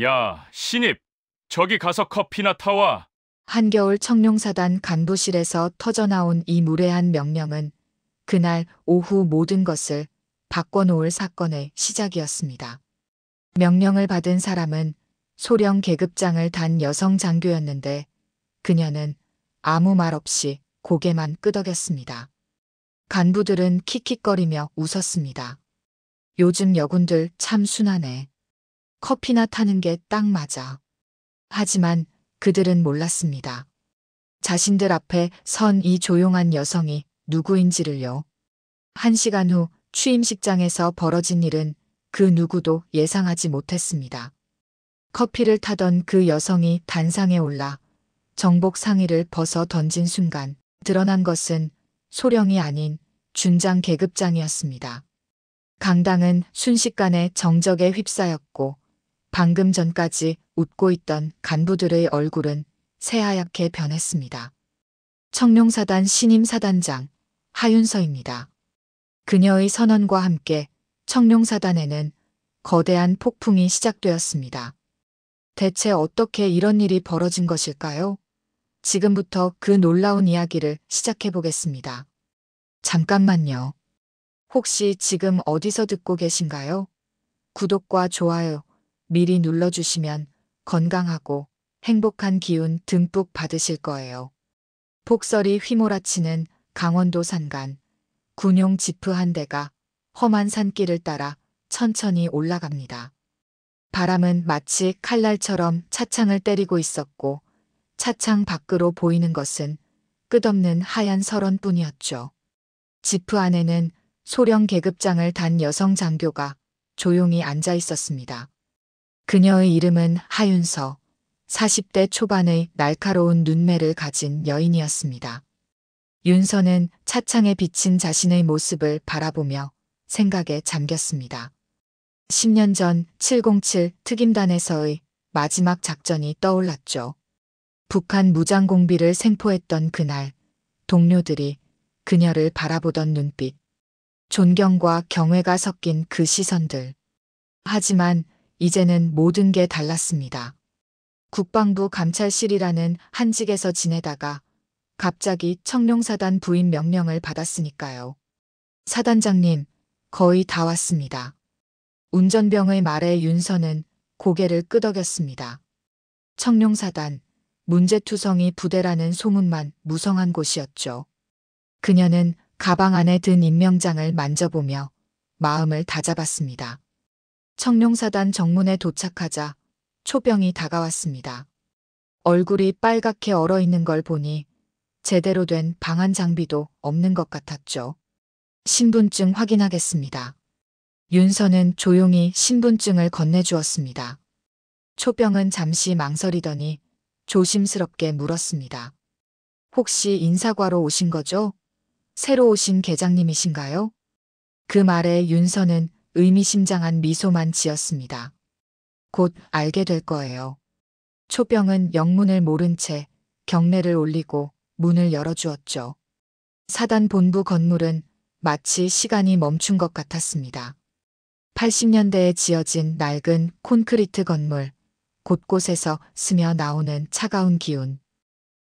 야, 신입, 저기 가서 커피나 타와. 한겨울 청룡사단 간부실에서 터져나온 이 무례한 명령은 그날 오후 모든 것을 바꿔놓을 사건의 시작이었습니다. 명령을 받은 사람은 소령 계급장을 단 여성 장교였는데 그녀는 아무 말 없이 고개만 끄덕였습니다. 간부들은 킥킥거리며 웃었습니다. 요즘 여군들 참 순하네. 커피나 타는 게 딱 맞아. 하지만 그들은 몰랐습니다. 자신들 앞에 선 이 조용한 여성이 누구인지를요. 1시간 후 취임식장에서 벌어진 일은 그 누구도 예상하지 못했습니다. 커피를 타던 그 여성이 단상에 올라 정복 상의를 벗어 던진 순간 드러난 것은 소령이 아닌 준장 계급장이었습니다. 강당은 순식간에 정적에 휩싸였고 방금 전까지 웃고 있던 간부들의 얼굴은 새하얗게 변했습니다. 청룡사단 신임 사단장 하윤서입니다. 그녀의 선언과 함께 청룡사단에는 거대한 폭풍이 시작되었습니다. 대체 어떻게 이런 일이 벌어진 것일까요? 지금부터 그 놀라운 이야기를 시작해 보겠습니다. 잠깐만요. 혹시 지금 어디서 듣고 계신가요? 구독과 좋아요 미리 눌러주시면 건강하고 행복한 기운 듬뿍 받으실 거예요. 폭설이 휘몰아치는 강원도 산간, 군용 지프 한 대가 험한 산길을 따라 천천히 올라갑니다. 바람은 마치 칼날처럼 차창을 때리고 있었고 차창 밖으로 보이는 것은 끝없는 하얀 설원뿐이었죠. 지프 안에는 소령 계급장을 단 여성 장교가 조용히 앉아 있었습니다. 그녀의 이름은 하윤서, 40대 초반의 날카로운 눈매를 가진 여인이었습니다. 윤서는 차창에 비친 자신의 모습을 바라보며 생각에 잠겼습니다. 10년 전 707 특임단에서의 마지막 작전이 떠올랐죠. 북한 무장공비를 생포했던 그날 동료들이 그녀를 바라보던 눈빛, 존경과 경외가 섞인 그 시선들. 하지만 이제는 모든 게 달랐습니다. 국방부 감찰실이라는 한직에서 지내다가 갑자기 청룡사단 부임 명령을 받았으니까요. 사단장님, 거의 다 왔습니다. 운전병의 말에 윤서는 고개를 끄덕였습니다. 청룡사단, 문제투성이 부대라는 소문만 무성한 곳이었죠. 그녀는 가방 안에 든 임명장을 만져보며 마음을 다잡았습니다. 청룡사단 정문에 도착하자 초병이 다가왔습니다. 얼굴이 빨갛게 얼어있는 걸 보니 제대로 된 방한 장비도 없는 것 같았죠. 신분증 확인하겠습니다. 윤서는 조용히 신분증을 건네주었습니다. 초병은 잠시 망설이더니 조심스럽게 물었습니다. 혹시 인사과로 오신 거죠? 새로 오신 계장님이신가요? 그 말에 윤서는 의미심장한 미소만 지었습니다. 곧 알게 될 거예요. 초병은 영문을 모른 채 경례를 올리고 문을 열어주었죠. 사단 본부 건물은 마치 시간이 멈춘 것 같았습니다. 80년대에 지어진 낡은 콘크리트 건물, 곳곳에서 스며 나오는 차가운 기운.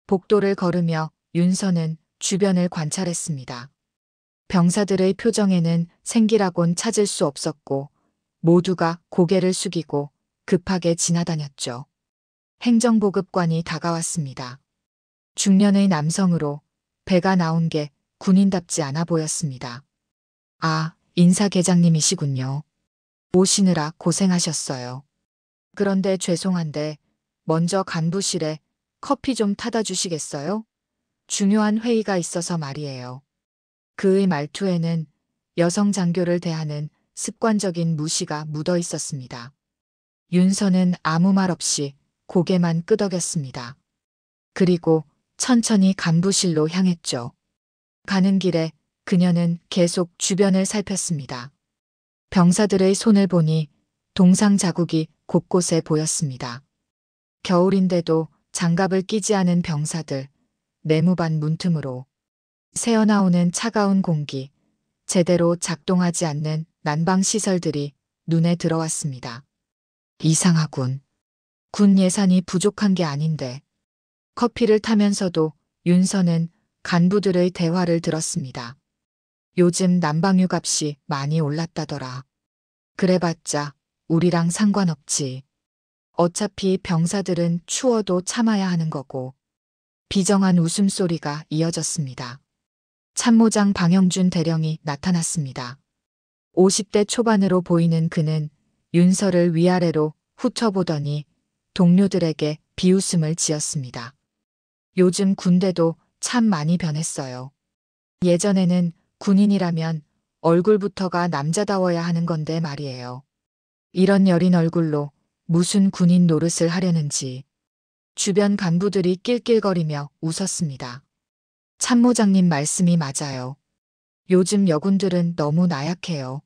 복도를 걸으며 윤서는 주변을 관찰했습니다. 병사들의 표정에는 생기라곤 찾을 수 없었고 모두가 고개를 숙이고 급하게 지나다녔죠. 행정보급관이 다가왔습니다. 중년의 남성으로 배가 나온 게 군인답지 않아 보였습니다. 아, 인사계장님이시군요. 오시느라 고생하셨어요. 그런데 죄송한데 먼저 간부실에 커피 좀 타다 주시겠어요? 중요한 회의가 있어서 말이에요. 그의 말투에는 여성 장교를 대하는 습관적인 무시가 묻어 있었습니다. 윤서는 아무 말 없이 고개만 끄덕였습니다. 그리고 천천히 간부실로 향했죠. 가는 길에 그녀는 계속 주변을 살폈습니다. 병사들의 손을 보니 동상 자국이 곳곳에 보였습니다. 겨울인데도 장갑을 끼지 않은 병사들, 내무반 문틈으로 새어나오는 차가운 공기, 제대로 작동하지 않는 난방 시설들이 눈에 들어왔습니다. 이상하군. 군 예산이 부족한 게 아닌데. 커피를 타면서도 윤서는 간부들의 대화를 들었습니다. 요즘 난방유 값이 많이 올랐다더라. 그래봤자 우리랑 상관없지. 어차피 병사들은 추워도 참아야 하는 거고. 비정한 웃음소리가 이어졌습니다. 참모장 방영준 대령이 나타났습니다. 50대 초반으로 보이는 그는 윤서를 위아래로 훑어보더니 동료들에게 비웃음을 지었습니다. 요즘 군대도 참 많이 변했어요. 예전에는 군인이라면 얼굴부터가 남자다워야 하는 건데 말이에요. 이런 여린 얼굴로 무슨 군인 노릇을 하려는지. 주변 간부들이 낄낄거리며 웃었습니다. 참모장님 말씀이 맞아요. 요즘 여군들은 너무 나약해요.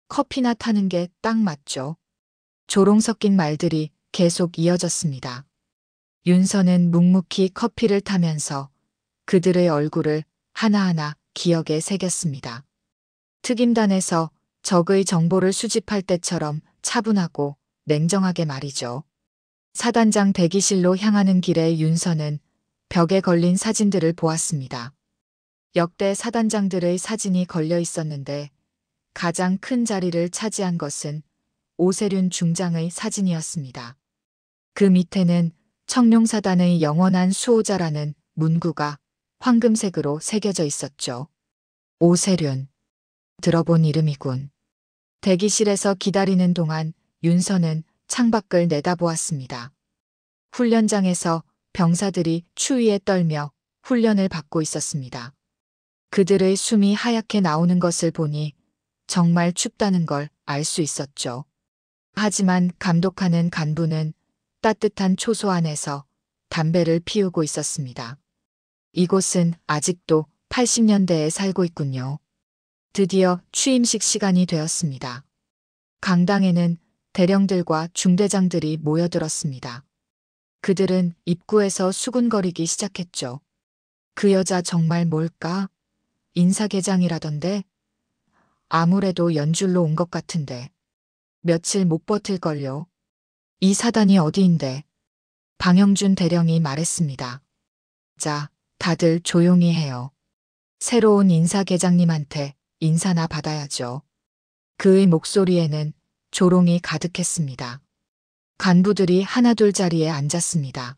커피나 타는 게 딱 맞죠. 조롱 섞인 말들이 계속 이어졌습니다. 윤서는 묵묵히 커피를 타면서 그들의 얼굴을 하나하나 기억에 새겼습니다. 특임단에서 적의 정보를 수집할 때처럼 차분하고 냉정하게 말이죠. 사단장 대기실로 향하는 길에 윤서는 벽에 걸린 사진들을 보았습니다. 역대 사단장들의 사진이 걸려 있었는데 가장 큰 자리를 차지한 것은 오세륜 중장의 사진이었습니다. 그 밑에는 청룡사단의 영원한 수호자라는 문구가 황금색으로 새겨져 있었죠. 오세륜. 들어본 이름이군. 대기실에서 기다리는 동안 윤서는 창밖을 내다보았습니다. 훈련장에서 병사들이 추위에 떨며 훈련을 받고 있었습니다. 그들의 숨이 하얗게 나오는 것을 보니 정말 춥다는 걸 알 수 있었죠. 하지만 감독하는 간부는 따뜻한 초소 안에서 담배를 피우고 있었습니다. 이곳은 아직도 80년대에 살고 있군요. 드디어 취임식 시간이 되었습니다. 강당에는 대령들과 중대장들이 모여들었습니다. 그들은 입구에서 수군거리기 시작했죠. 그 여자 정말 뭘까? 인사개장이라던데? 아무래도 연줄로 온 것 같은데. 며칠 못 버틸걸요. 이 사단이 어디인데? 방영준 대령이 말했습니다. 자, 다들 조용히 해요. 새로운 인사계장님한테 인사나 받아야죠. 그의 목소리에는 조롱이 가득했습니다. 간부들이 하나둘 자리에 앉았습니다.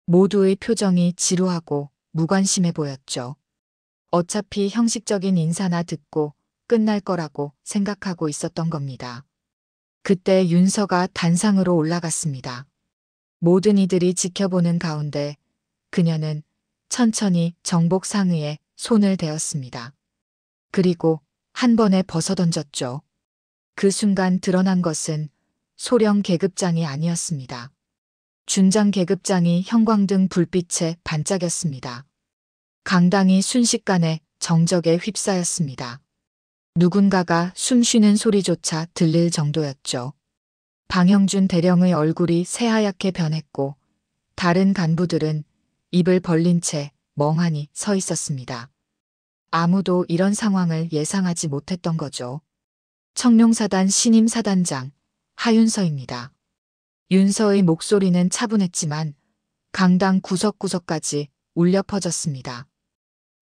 모두의 표정이 지루하고 무관심해 보였죠. 어차피 형식적인 인사나 듣고 끝날 거라고 생각하고 있었던 겁니다. 그때 윤서가 단상으로 올라갔습니다. 모든 이들이 지켜보는 가운데 그녀는 천천히 정복 상의에 손을 대었습니다. 그리고 한 번에 벗어던졌죠. 그 순간 드러난 것은 소령 계급장이 아니었습니다. 준장 계급장이 형광등 불빛에 반짝였습니다. 강당이 순식간에 정적에 휩싸였습니다. 누군가가 숨 쉬는 소리조차 들릴 정도였죠. 방영준 대령의 얼굴이 새하얗게 변했고 다른 간부들은 입을 벌린 채 멍하니 서 있었습니다. 아무도 이런 상황을 예상하지 못했던 거죠. 청룡사단 신임 사단장 하윤서입니다. 윤서의 목소리는 차분했지만 강당 구석구석까지 울려 퍼졌습니다.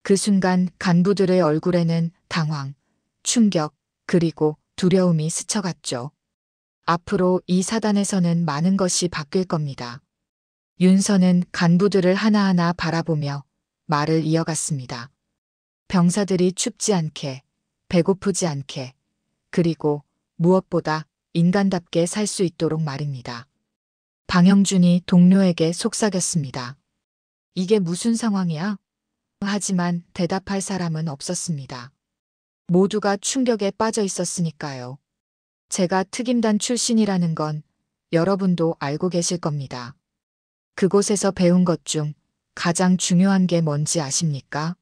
그 순간 간부들의 얼굴에는 당황, 충격, 그리고 두려움이 스쳐갔죠. 앞으로 이 사단에서는 많은 것이 바뀔 겁니다. 윤서는 간부들을 하나하나 바라보며 말을 이어갔습니다. 병사들이 춥지 않게, 배고프지 않게, 그리고 무엇보다 인간답게 살 수 있도록 말입니다. 방영준이 동료에게 속삭였습니다. 이게 무슨 상황이야? 하지만 대답할 사람은 없었습니다. 모두가 충격에 빠져 있었으니까요. 제가 특임단 출신이라는 건 여러분도 알고 계실 겁니다. 그곳에서 배운 것 중 가장 중요한 게 뭔지 아십니까?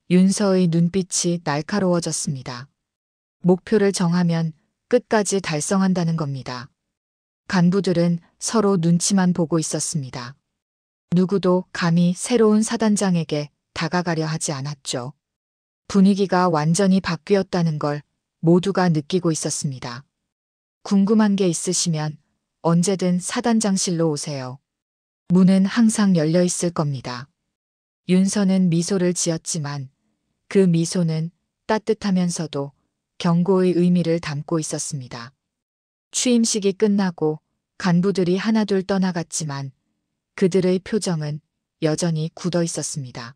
윤서의 눈빛이 날카로워졌습니다. 목표를 정하면 끝까지 달성한다는 겁니다. 간부들은 서로 눈치만 보고 있었습니다. 누구도 감히 새로운 사단장에게 다가가려 하지 않았죠. 분위기가 완전히 바뀌었다는 걸 모두가 느끼고 있었습니다. 궁금한 게 있으시면 언제든 사단장실로 오세요. 문은 항상 열려 있을 겁니다. 윤서는 미소를 지었지만 그 미소는 따뜻하면서도 경고의 의미를 담고 있었습니다. 취임식이 끝나고 간부들이 하나둘 떠나갔지만 그들의 표정은 여전히 굳어 있었습니다.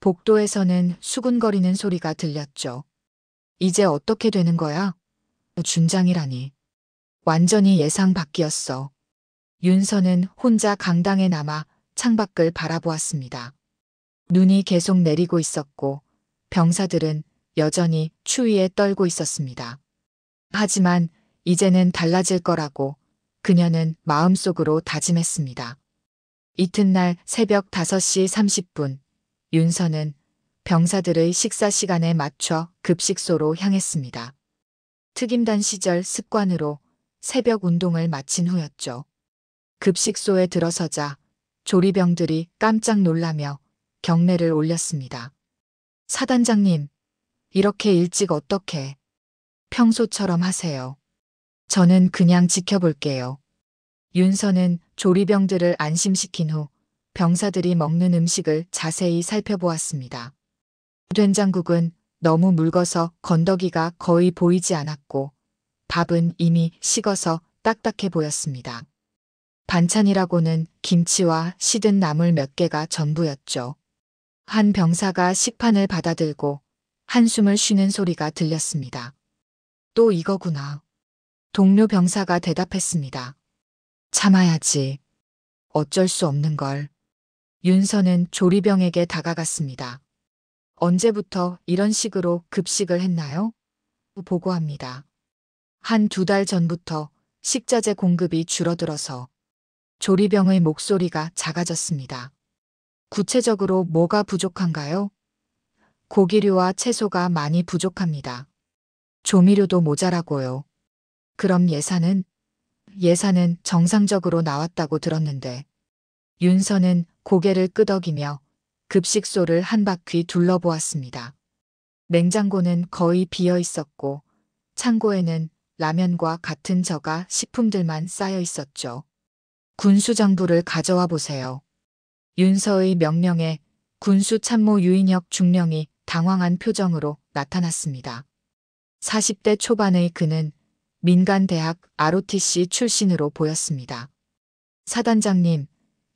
복도에서는 수군거리는 소리가 들렸죠. 이제 어떻게 되는 거야? 준장이라니. 완전히 예상 밖이었어. 윤서는 혼자 강당에 남아 창밖을 바라보았습니다. 눈이 계속 내리고 있었고 병사들은 여전히 추위에 떨고 있었습니다. 하지만 이제는 달라질 거라고 그녀는 마음속으로 다짐했습니다. 이튿날 새벽 5시 30분 윤서는 병사들의 식사 시간에 맞춰 급식소로 향했습니다. 특임단 시절 습관으로 새벽 운동을 마친 후였죠. 급식소에 들어서자 조리병들이 깜짝 놀라며 경례를 올렸습니다. 사단장님, 이렇게 일찍 어떻게? 평소처럼 하세요. 저는 그냥 지켜볼게요. 윤서는 조리병들을 안심시킨 후 병사들이 먹는 음식을 자세히 살펴보았습니다. 된장국은 너무 묽어서 건더기가 거의 보이지 않았고 밥은 이미 식어서 딱딱해 보였습니다. 반찬이라고는 김치와 시든 나물 몇 개가 전부였죠. 한 병사가 식판을 받아들고 한숨을 쉬는 소리가 들렸습니다. 또 이거구나. 동료 병사가 대답했습니다. 참아야지. 어쩔 수 없는 걸. 윤서는 조리병에게 다가갔습니다. 언제부터 이런 식으로 급식을 했나요? 보고합니다. 한 2달 전부터 식자재 공급이 줄어들어서 조리병의 목소리가 작아졌습니다. 구체적으로 뭐가 부족한가요? 고기류와 채소가 많이 부족합니다. 조미료도 모자라고요. 그럼 예산은? 예산은 정상적으로 나왔다고 들었는데. 윤서는 고개를 끄덕이며 급식소를 한 바퀴 둘러보았습니다. 냉장고는 거의 비어 있었고 창고에는 라면과 같은 저가 식품들만 쌓여 있었죠. 군수정부를 가져와 보세요. 윤서의 명령에 군수 참모 유인혁 중령이 당황한 표정으로 나타났습니다. 40대 초반의 그는 민간대학 ROTC 출신으로 보였습니다. 사단장님,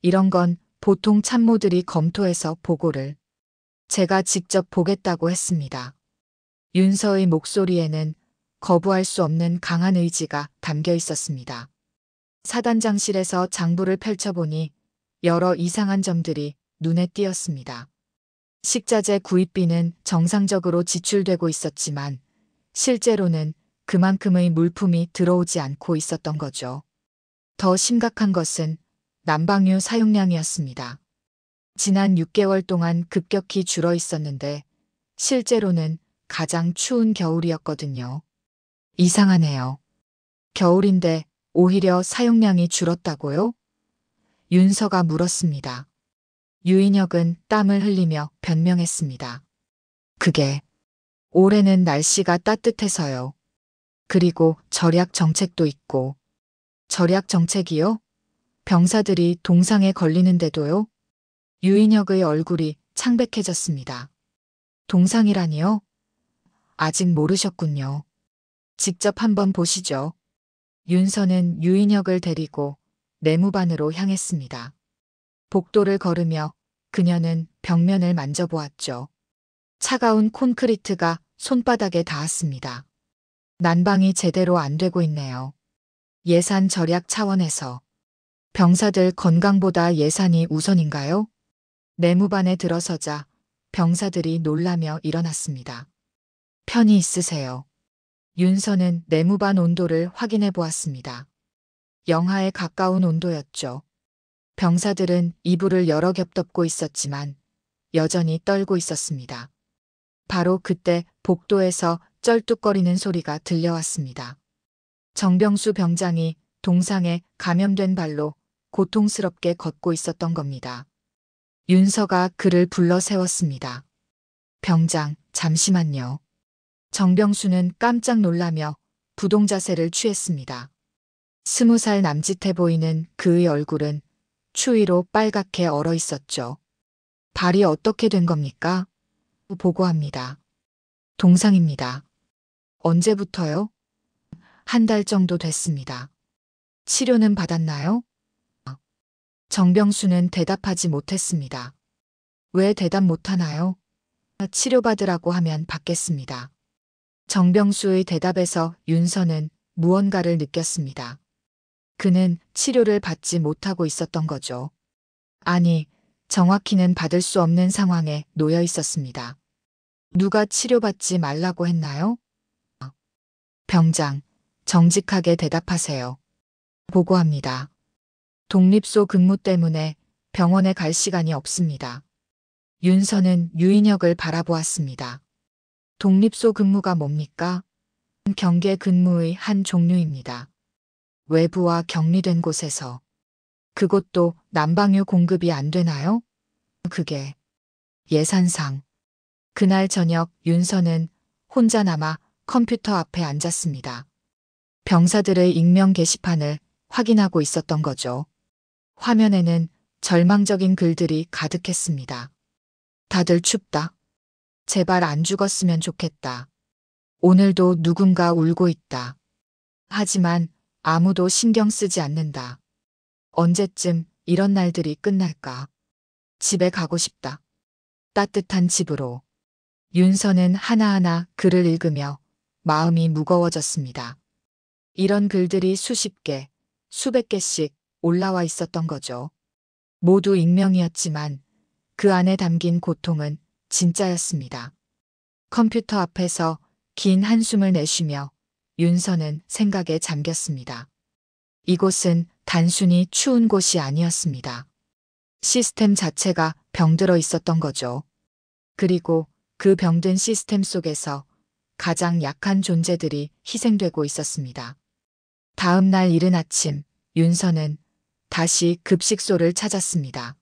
이런 건 보통 참모들이 검토해서 보고를 제가 직접 보겠다고 했습니다. 윤서의 목소리에는 거부할 수 없는 강한 의지가 담겨 있었습니다. 사단장실에서 장부를 펼쳐보니 여러 이상한 점들이 눈에 띄었습니다. 식자재 구입비는 정상적으로 지출되고 있었지만 실제로는 그만큼의 물품이 들어오지 않고 있었던 거죠. 더 심각한 것은 난방유 사용량이었습니다. 지난 6개월 동안 급격히 줄어 있었는데 실제로는 가장 추운 겨울이었거든요. 이상하네요. 겨울인데 오히려 사용량이 줄었다고요? 윤서가 물었습니다. 유인혁은 땀을 흘리며 변명했습니다. 그게 올해는 날씨가 따뜻해서요. 그리고 절약 정책도 있고. 절약 정책이요? 병사들이 동상에 걸리는데도요? 유인혁의 얼굴이 창백해졌습니다. 동상이라니요? 아직 모르셨군요. 직접 한번 보시죠. 윤서는 유인혁을 데리고 내무반으로 향했습니다. 복도를 걸으며 그녀는 벽면을 만져보았죠. 차가운 콘크리트가 손바닥에 닿았습니다. 난방이 제대로 안 되고 있네요. 예산 절약 차원에서. 병사들 건강보다 예산이 우선인가요? 내무반에 들어서자 병사들이 놀라며 일어났습니다. 편히 있으세요. 윤서는 내무반 온도를 확인해 보았습니다. 영하에 가까운 온도였죠. 병사들은 이불을 여러 겹 덮고 있었지만 여전히 떨고 있었습니다. 바로 그때 복도에서 쩔뚝거리는 소리가 들려왔습니다. 정병수 병장이 동상에 감염된 발로 고통스럽게 걷고 있었던 겁니다. 윤서가 그를 불러 세웠습니다. 병장, 잠시만요. 정병수는 깜짝 놀라며 부동자세를 취했습니다. 20살 남짓해 보이는 그의 얼굴은 추위로 빨갛게 얼어 있었죠. 발이 어떻게 된 겁니까? 보고합니다. 동상입니다. 언제부터요? 한 달 정도 됐습니다. 치료는 받았나요? 정병수는 대답하지 못했습니다. 왜 대답 못하나요? 치료받으라고 하면 받겠습니다. 정병수의 대답에서 윤서는 무언가를 느꼈습니다. 그는 치료를 받지 못하고 있었던 거죠. 아니, 정확히는 받을 수 없는 상황에 놓여 있었습니다. 누가 치료받지 말라고 했나요? 병장, 정직하게 대답하세요. 보고합니다. 독립소 근무 때문에 병원에 갈 시간이 없습니다. 윤서는 유인혁을 바라보았습니다. 독립소 근무가 뭡니까? 경계 근무의 한 종류입니다. 외부와 격리된 곳에서. 그곳도 난방유 공급이 안 되나요? 그게 예산상. 그날 저녁 윤서는 혼자 남아 컴퓨터 앞에 앉았습니다. 병사들의 익명 게시판을 확인하고 있었던 거죠. 화면에는 절망적인 글들이 가득했습니다. 다들 춥다. 제발 안 죽었으면 좋겠다. 오늘도 누군가 울고 있다. 하지만 아무도 신경 쓰지 않는다. 언제쯤 이런 날들이 끝날까? 집에 가고 싶다. 따뜻한 집으로. 윤서는 하나하나 글을 읽으며 마음이 무거워졌습니다. 이런 글들이 수십 개, 수백 개씩 올라와 있었던 거죠. 모두 익명이었지만 그 안에 담긴 고통은 진짜였습니다. 컴퓨터 앞에서 긴 한숨을 내쉬며 윤서는 생각에 잠겼습니다. 이곳은 단순히 추운 곳이 아니었습니다. 시스템 자체가 병들어 있었던 거죠. 그리고 그 병든 시스템 속에서 가장 약한 존재들이 희생되고 있었습니다. 다음 날 이른 아침, 윤서는 다시 급식소를 찾았습니다.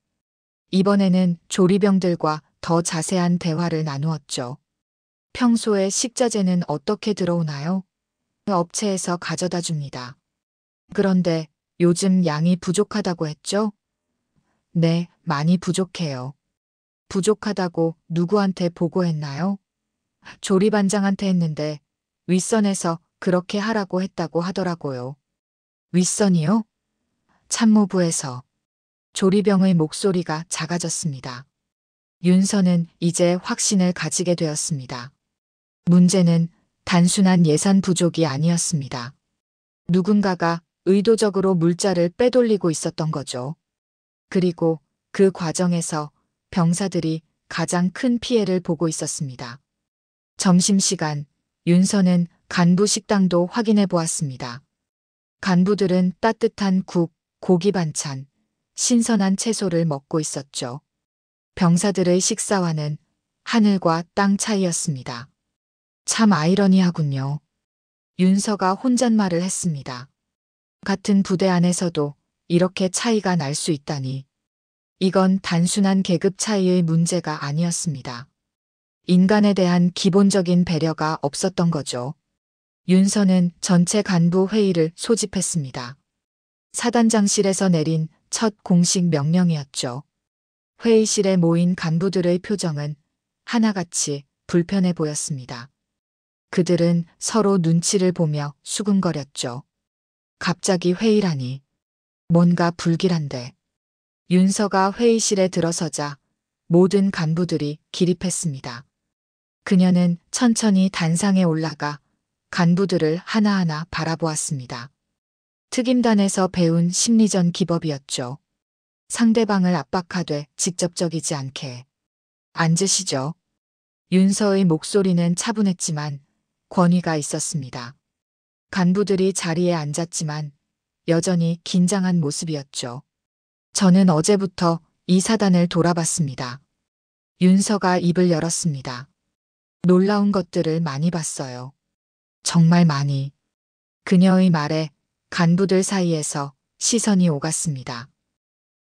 이번에는 조리병들과 더 자세한 대화를 나누었죠. 평소에 식자재는 어떻게 들어오나요? 업체에서 가져다 줍니다. 그런데 요즘 양이 부족하다고 했죠? 네, 많이 부족해요. 부족하다고 누구한테 보고했나요? 조리반장한테 했는데 윗선에서 그렇게 하라고 했다고 하더라고요. 윗선이요? 참모부에서. 조리병의 목소리가 작아졌습니다. 윤서는 이제 확신을 가지게 되었습니다. 문제는 단순한 예산 부족이 아니었습니다. 누군가가 의도적으로 물자를 빼돌리고 있었던 거죠. 그리고 그 과정에서 병사들이 가장 큰 피해를 보고 있었습니다. 점심시간, 윤서는 간부 식당도 확인해 보았습니다. 간부들은 따뜻한 국, 고기 반찬, 신선한 채소를 먹고 있었죠. 병사들의 식사와는 하늘과 땅 차이였습니다. 참 아이러니하군요. 윤서가 혼잣말을 했습니다. 같은 부대 안에서도 이렇게 차이가 날 수 있다니. 이건 단순한 계급 차이의 문제가 아니었습니다. 인간에 대한 기본적인 배려가 없었던 거죠. 윤서는 전체 간부 회의를 소집했습니다. 사단장실에서 내린 첫 공식 명령이었죠. 회의실에 모인 간부들의 표정은 하나같이 불편해 보였습니다. 그들은 서로 눈치를 보며 수근거렸죠. 갑자기 회의라니. 뭔가 불길한데. 윤서가 회의실에 들어서자 모든 간부들이 기립했습니다. 그녀는 천천히 단상에 올라가 간부들을 하나하나 바라보았습니다. 특임단에서 배운 심리전 기법이었죠. 상대방을 압박하되 직접적이지 않게. 앉으시죠. 윤서의 목소리는 차분했지만 권위가 있었습니다. 간부들이 자리에 앉았지만 여전히 긴장한 모습이었죠. 저는 어제부터 이 사단을 돌아봤습니다. 윤서가 입을 열었습니다. 놀라운 것들을 많이 봤어요. 정말 많이. 그녀의 말에 간부들 사이에서 시선이 오갔습니다.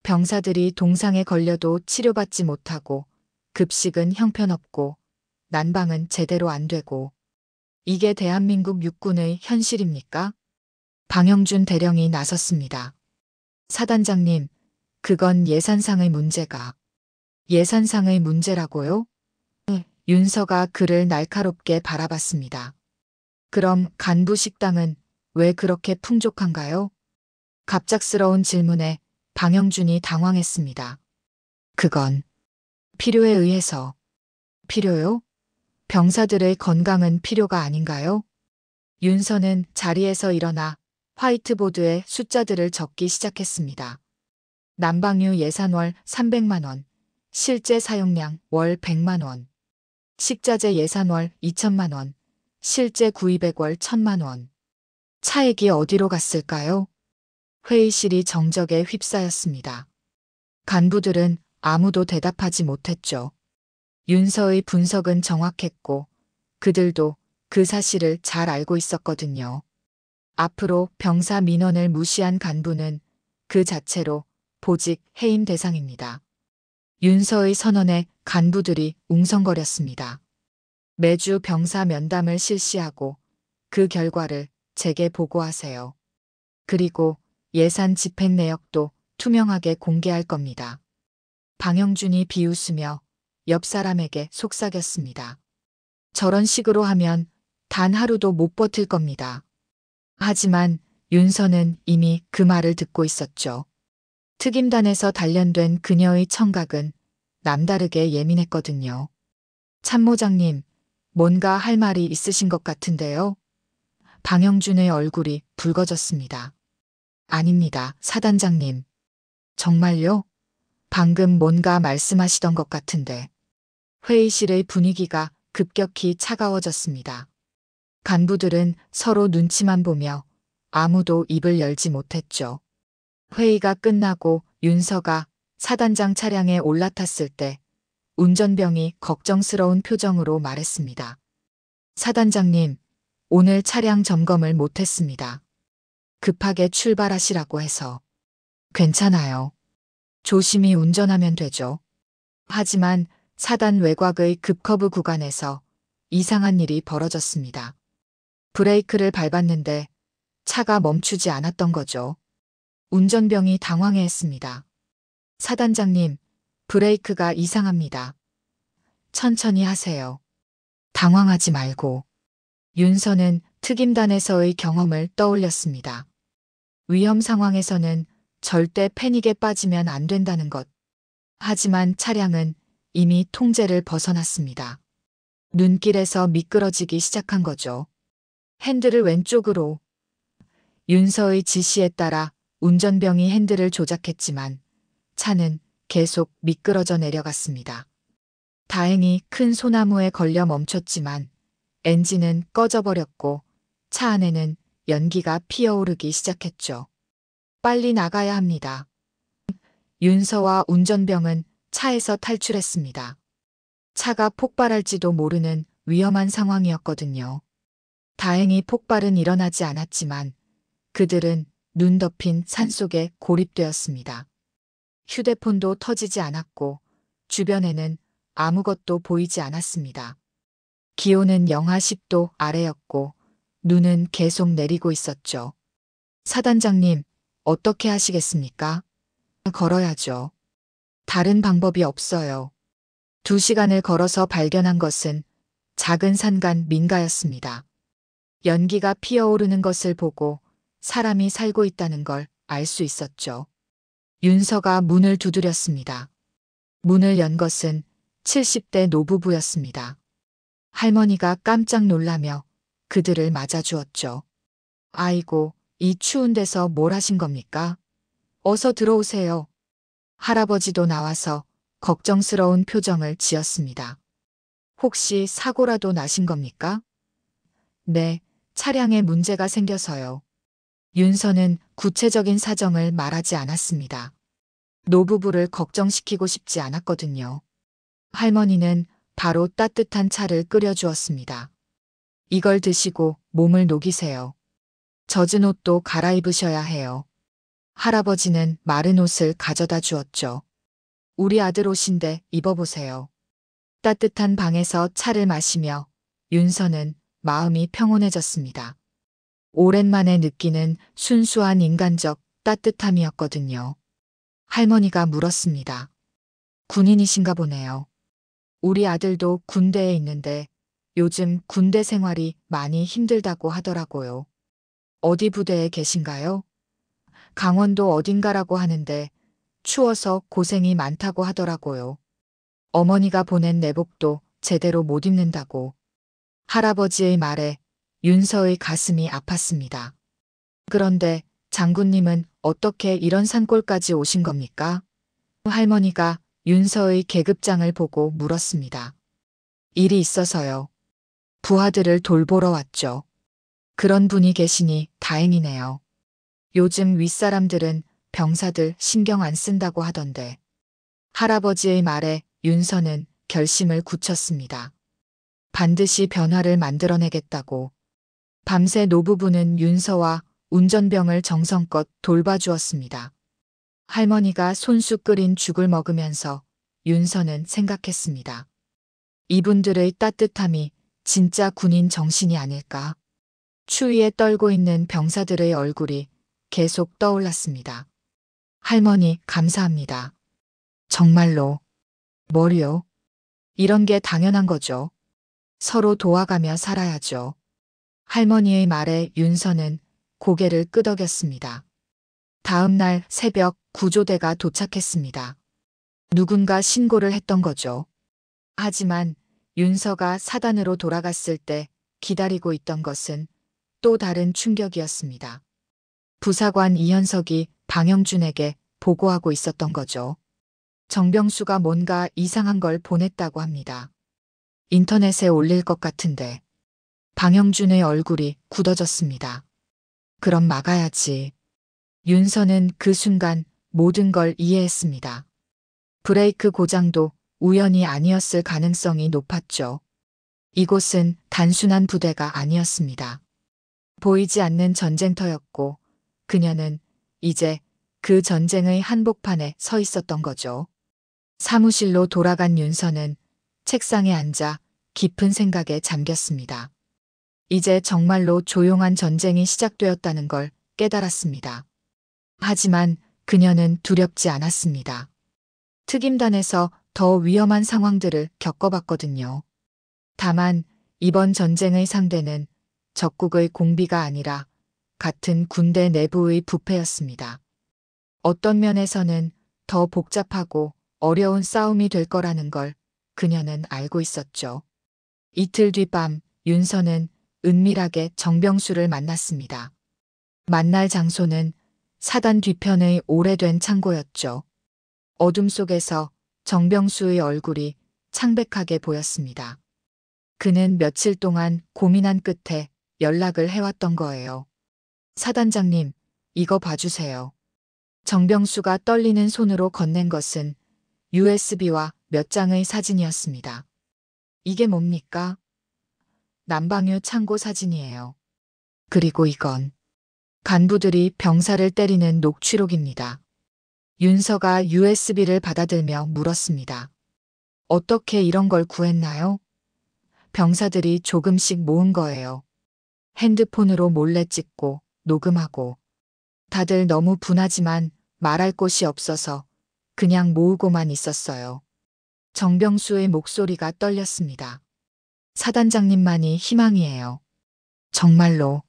병사들이 동상에 걸려도 치료받지 못하고 급식은 형편없고 난방은 제대로 안 되고 이게 대한민국 육군의 현실입니까? 방영준 대령이 나섰습니다. 사단장님, 그건 예산상의 문제가. 예산상의 문제라고요? 윤서가 그를 날카롭게 바라봤습니다. 그럼 간부 식당은 왜 그렇게 풍족한가요? 갑작스러운 질문에 방영준이 당황했습니다. 그건 필요에 의해서. 필요요? 병사들의 건강은 필요가 아닌가요? 윤서는 자리에서 일어나 화이트보드에 숫자들을 적기 시작했습니다. 난방유 예산월 300만 원, 실제 사용량 월 100만 원, 식자재 예산월 2천만 원, 실제 구입액 월 1천만 원. 차액이 어디로 갔을까요? 회의실이 정적에 휩싸였습니다. 간부들은 아무도 대답하지 못했죠. 윤서의 분석은 정확했고 그들도 그 사실을 잘 알고 있었거든요. 앞으로 병사 민원을 무시한 간부는 그 자체로 보직 해임 대상입니다. 윤서의 선언에 간부들이 웅성거렸습니다. 매주 병사 면담을 실시하고 그 결과를 제게 보고하세요. 그리고 예산 집행 내역도 투명하게 공개할 겁니다. 방영준이 비웃으며 옆 사람에게 속삭였습니다. 저런 식으로 하면 단 하루도 못 버틸 겁니다. 하지만 윤서는 이미 그 말을 듣고 있었죠. 특임단에서 단련된 그녀의 청각은 남다르게 예민했거든요. 참모장님, 뭔가 할 말이 있으신 것 같은데요? 방영준의 얼굴이 붉어졌습니다. 아닙니다, 사단장님. 정말요? 방금 뭔가 말씀하시던 것 같은데. 회의실의 분위기가 급격히 차가워졌습니다. 간부들은 서로 눈치만 보며 아무도 입을 열지 못했죠. 회의가 끝나고 윤서가 사단장 차량에 올라탔을 때 운전병이 걱정스러운 표정으로 말했습니다. 사단장님, 오늘 차량 점검을 못했습니다. 급하게 출발하시라고 해서. 괜찮아요. 조심히 운전하면 되죠. 하지만 사단 외곽의 급커브 구간에서 이상한 일이 벌어졌습니다. 브레이크를 밟았는데 차가 멈추지 않았던 거죠. 운전병이 당황해했습니다. 사단장님, 브레이크가 이상합니다. 천천히 하세요. 당황하지 말고. 윤서는 특임단에서의 경험을 떠올렸습니다. 위험 상황에서는 절대 패닉에 빠지면 안 된다는 것. 하지만 차량은 이미 통제를 벗어났습니다. 눈길에서 미끄러지기 시작한 거죠. 핸들을 왼쪽으로. 윤서의 지시에 따라 운전병이 핸들을 조작했지만 차는 계속 미끄러져 내려갔습니다. 다행히 큰 소나무에 걸려 멈췄지만 엔진은 꺼져버렸고 차 안에는 연기가 피어오르기 시작했죠. 빨리 나가야 합니다. 윤서와 운전병은 차에서 탈출했습니다. 차가 폭발할지도 모르는 위험한 상황이었거든요. 다행히 폭발은 일어나지 않았지만 그들은 눈 덮인 산속에 고립되었습니다. 휴대폰도 터지지 않았고 주변에는 아무것도 보이지 않았습니다. 기온은 영하 10도 아래였고 눈은 계속 내리고 있었죠. 사단장님, 어떻게 하시겠습니까? 걸어야죠. 다른 방법이 없어요. 2시간을 걸어서 발견한 것은 작은 산간 민가였습니다. 연기가 피어오르는 것을 보고 사람이 살고 있다는 걸 알 수 있었죠. 윤서가 문을 두드렸습니다. 문을 연 것은 70대 노부부였습니다. 할머니가 깜짝 놀라며 그들을 맞아주었죠. 아이고, 이 추운 데서 뭘 하신 겁니까? 어서 들어오세요. 할아버지도 나와서 걱정스러운 표정을 지었습니다. 혹시 사고라도 나신 겁니까? 네, 차량에 문제가 생겨서요. 윤서는 구체적인 사정을 말하지 않았습니다. 노부부를 걱정시키고 싶지 않았거든요. 할머니는 바로 따뜻한 차를 끓여주었습니다. 이걸 드시고 몸을 녹이세요. 젖은 옷도 갈아입으셔야 해요. 할아버지는 마른 옷을 가져다 주었죠. 우리 아들 옷인데 입어보세요. 따뜻한 방에서 차를 마시며 윤서는 마음이 평온해졌습니다. 오랜만에 느끼는 순수한 인간적 따뜻함이었거든요. 할머니가 물었습니다. 군인이신가 보네요. 우리 아들도 군대에 있는데 요즘 군대 생활이 많이 힘들다고 하더라고요. 어디 부대에 계신가요? 강원도 어딘가라고 하는데 추워서 고생이 많다고 하더라고요. 어머니가 보낸 내복도 제대로 못 입는다고. 할아버지의 말에 윤서의 가슴이 아팠습니다. 그런데 장군님은 어떻게 이런 산골까지 오신 겁니까? 할머니가 윤서의 계급장을 보고 물었습니다. 일이 있어서요. 부하들을 돌보러 왔죠. 그런 분이 계시니 다행이네요. 요즘 윗사람들은 병사들 신경 안 쓴다고 하던데. 할아버지의 말에 윤서는 결심을 굳혔습니다. 반드시 변화를 만들어내겠다고. 밤새 노부부는 윤서와 운전병을 정성껏 돌봐주었습니다. 할머니가 손수 끓인 죽을 먹으면서 윤서는 생각했습니다. 이분들의 따뜻함이 진짜 군인 정신이 아닐까. 추위에 떨고 있는 병사들의 얼굴이 계속 떠올랐습니다. 할머니, 감사합니다. 정말로. 뭐요? 이런 게 당연한 거죠. 서로 도와가며 살아야죠. 할머니의 말에 윤서는 고개를 끄덕였습니다. 다음 날 새벽 구조대가 도착했습니다. 누군가 신고를 했던 거죠. 하지만 윤서가 사단으로 돌아갔을 때 기다리고 있던 것은 또 다른 충격이었습니다. 부사관 이현석이 방영준에게 보고하고 있었던 거죠. 정병수가 뭔가 이상한 걸 보냈다고 합니다. 인터넷에 올릴 것 같은데. 방영준의 얼굴이 굳어졌습니다. 그럼 막아야지. 윤서는 그 순간 모든 걸 이해했습니다. 브레이크 고장도 우연이 아니었을 가능성이 높았죠. 이곳은 단순한 부대가 아니었습니다. 보이지 않는 전쟁터였고 그녀는 이제 그 전쟁의 한복판에 서 있었던 거죠. 사무실로 돌아간 윤서는 책상에 앉아 깊은 생각에 잠겼습니다. 이제 정말로 조용한 전쟁이 시작되었다는 걸 깨달았습니다. 하지만 그녀는 두렵지 않았습니다. 특임단에서 더 위험한 상황들을 겪어봤거든요. 다만 이번 전쟁의 상대는 적국의 공비가 아니라 같은 군대 내부의 부패였습니다. 어떤 면에서는 더 복잡하고 어려운 싸움이 될 거라는 걸 그녀는 알고 있었죠. 이틀 뒤 밤 윤서는 은밀하게 정병수를 만났습니다. 만날 장소는 사단 뒤편의 오래된 창고였죠. 어둠 속에서 정병수의 얼굴이 창백하게 보였습니다. 그는 며칠 동안 고민한 끝에 연락을 해왔던 거예요. 사단장님, 이거 봐주세요. 정병수가 떨리는 손으로 건넨 것은 USB와 몇 장의 사진이었습니다. 이게 뭡니까? 남방유 창고 사진이에요. 그리고 이건 간부들이 병사를 때리는 녹취록입니다. 윤서가 USB를 받아들며 물었습니다. 어떻게 이런 걸 구했나요? 병사들이 조금씩 모은 거예요. 핸드폰으로 몰래 찍고 녹음하고. 다들 너무 분하지만 말할 곳이 없어서 그냥 모으고만 있었어요. 정병수의 목소리가 떨렸습니다. 사단장님만이 희망이에요. 정말로.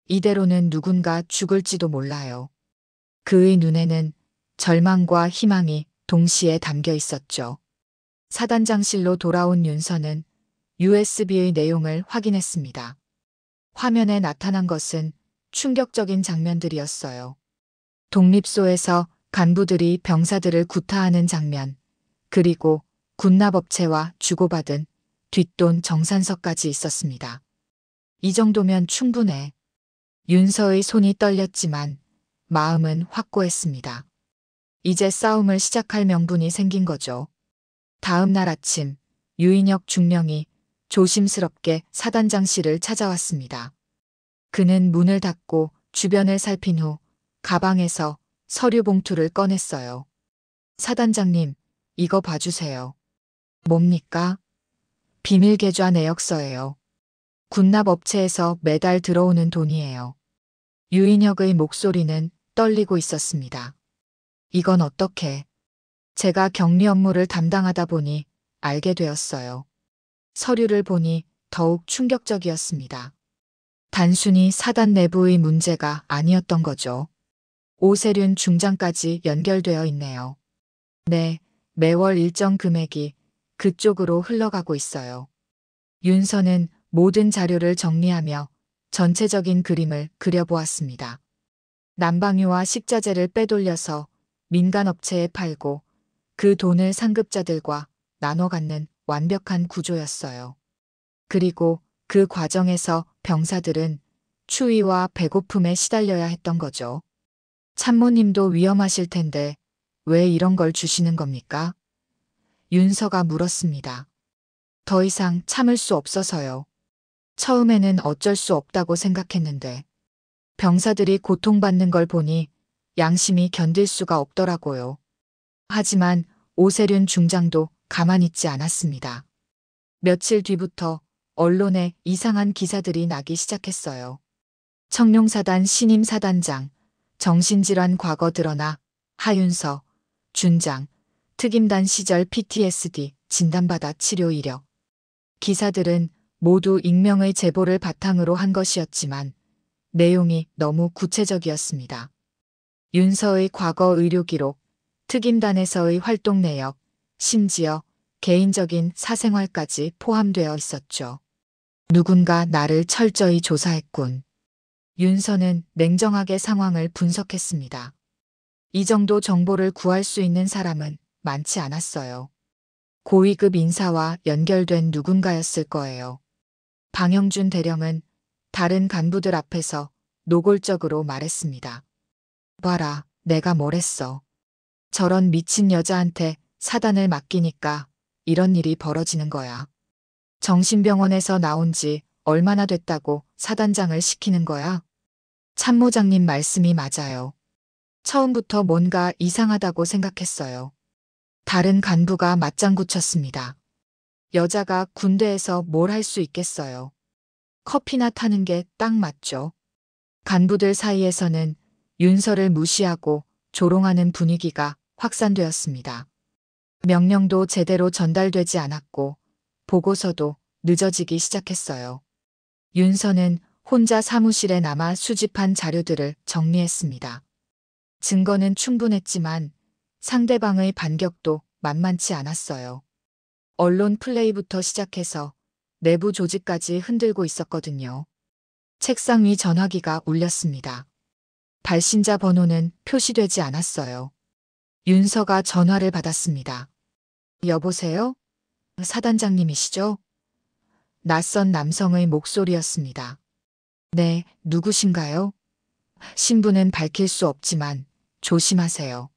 이대로는 누군가 죽을지도 몰라요. 그의 눈에는 절망과 희망이 동시에 담겨 있었죠. 사단장실로 돌아온 윤서는 USB의 내용을 확인했습니다. 화면에 나타난 것은 충격적인 장면들이었어요. 독립소에서 간부들이 병사들을 구타하는 장면, 그리고 군납업체와 주고받은 뒷돈 정산서까지 있었습니다. 이 정도면 충분해. 윤서의 손이 떨렸지만 마음은 확고했습니다. 이제 싸움을 시작할 명분이 생긴 거죠. 다음 날 아침 유인혁 중령이 조심스럽게 사단장실을 찾아왔습니다. 그는 문을 닫고 주변을 살핀 후 가방에서 서류 봉투를 꺼냈어요. 사단장님, 이거 봐주세요. 뭡니까? 비밀 계좌 내역서예요. 군납업체에서 매달 들어오는 돈이에요. 유인혁의 목소리는 떨리고 있었습니다. 이건 어떻게? 제가 격리 업무를 담당하다 보니 알게 되었어요. 서류를 보니 더욱 충격적이었습니다. 단순히 사단 내부의 문제가 아니었던 거죠. 오세륜 중장까지 연결되어 있네요. 네, 매월 일정 금액이 그쪽으로 흘러가고 있어요. 윤서는 모든 자료를 정리하며 전체적인 그림을 그려보았습니다. 난방유와 식자재를 빼돌려서 민간업체에 팔고 그 돈을 상급자들과 나눠 갖는 완벽한 구조였어요. 그리고 그 과정에서 병사들은 추위와 배고픔에 시달려야 했던 거죠. 참모님도 위험하실 텐데 왜 이런 걸 주시는 겁니까? 윤서가 물었습니다. 더 이상 참을 수 없어서요. 처음에는 어쩔 수 없다고 생각했는데 병사들이 고통받는 걸 보니 양심이 견딜 수가 없더라고요. 하지만 오세륜 중장도 가만히 있지 않았습니다. 며칠 뒤부터 언론에 이상한 기사들이 나기 시작했어요. 청룡사단 신임 사단장, 정신질환 과거 드러나 하윤서, 준장, 특임단 시절 PTSD 진단받아 치료 이력. 기사들은 모두 익명의 제보를 바탕으로 한 것이었지만 내용이 너무 구체적이었습니다. 윤서의 과거 의료 기록, 특임단에서의 활동 내역, 심지어 개인적인 사생활까지 포함되어 있었죠. 누군가 나를 철저히 조사했군. 윤서는 냉정하게 상황을 분석했습니다. 이 정도 정보를 구할 수 있는 사람은 많지 않았어요. 고위급 인사와 연결된 누군가였을 거예요. 방영준 대령은 다른 간부들 앞에서 노골적으로 말했습니다. 봐라, 내가 뭘 했어. 저런 미친 여자한테 사단을 맡기니까 이런 일이 벌어지는 거야. 정신병원에서 나온 지 얼마나 됐다고 사단장을 시키는 거야? 참모장님 말씀이 맞아요. 처음부터 뭔가 이상하다고 생각했어요. 다른 간부가 맞장구 쳤습니다. 여자가 군대에서 뭘 할 수 있겠어요. 커피나 타는 게 딱 맞죠. 간부들 사이에서는 윤서를 무시하고 조롱하는 분위기가 확산되었습니다. 명령도 제대로 전달되지 않았고 보고서도 늦어지기 시작했어요. 윤서는 혼자 사무실에 남아 수집한 자료들을 정리했습니다. 증거는 충분했지만 상대방의 반격도 만만치 않았어요. 언론 플레이부터 시작해서 내부 조직까지 흔들고 있었거든요. 책상 위 전화기가 울렸습니다. 발신자 번호는 표시되지 않았어요. 윤서가 전화를 받았습니다. 여보세요? 사단장님이시죠? 낯선 남성의 목소리였습니다. 네, 누구신가요? 신분은 밝힐 수 없지만 조심하세요.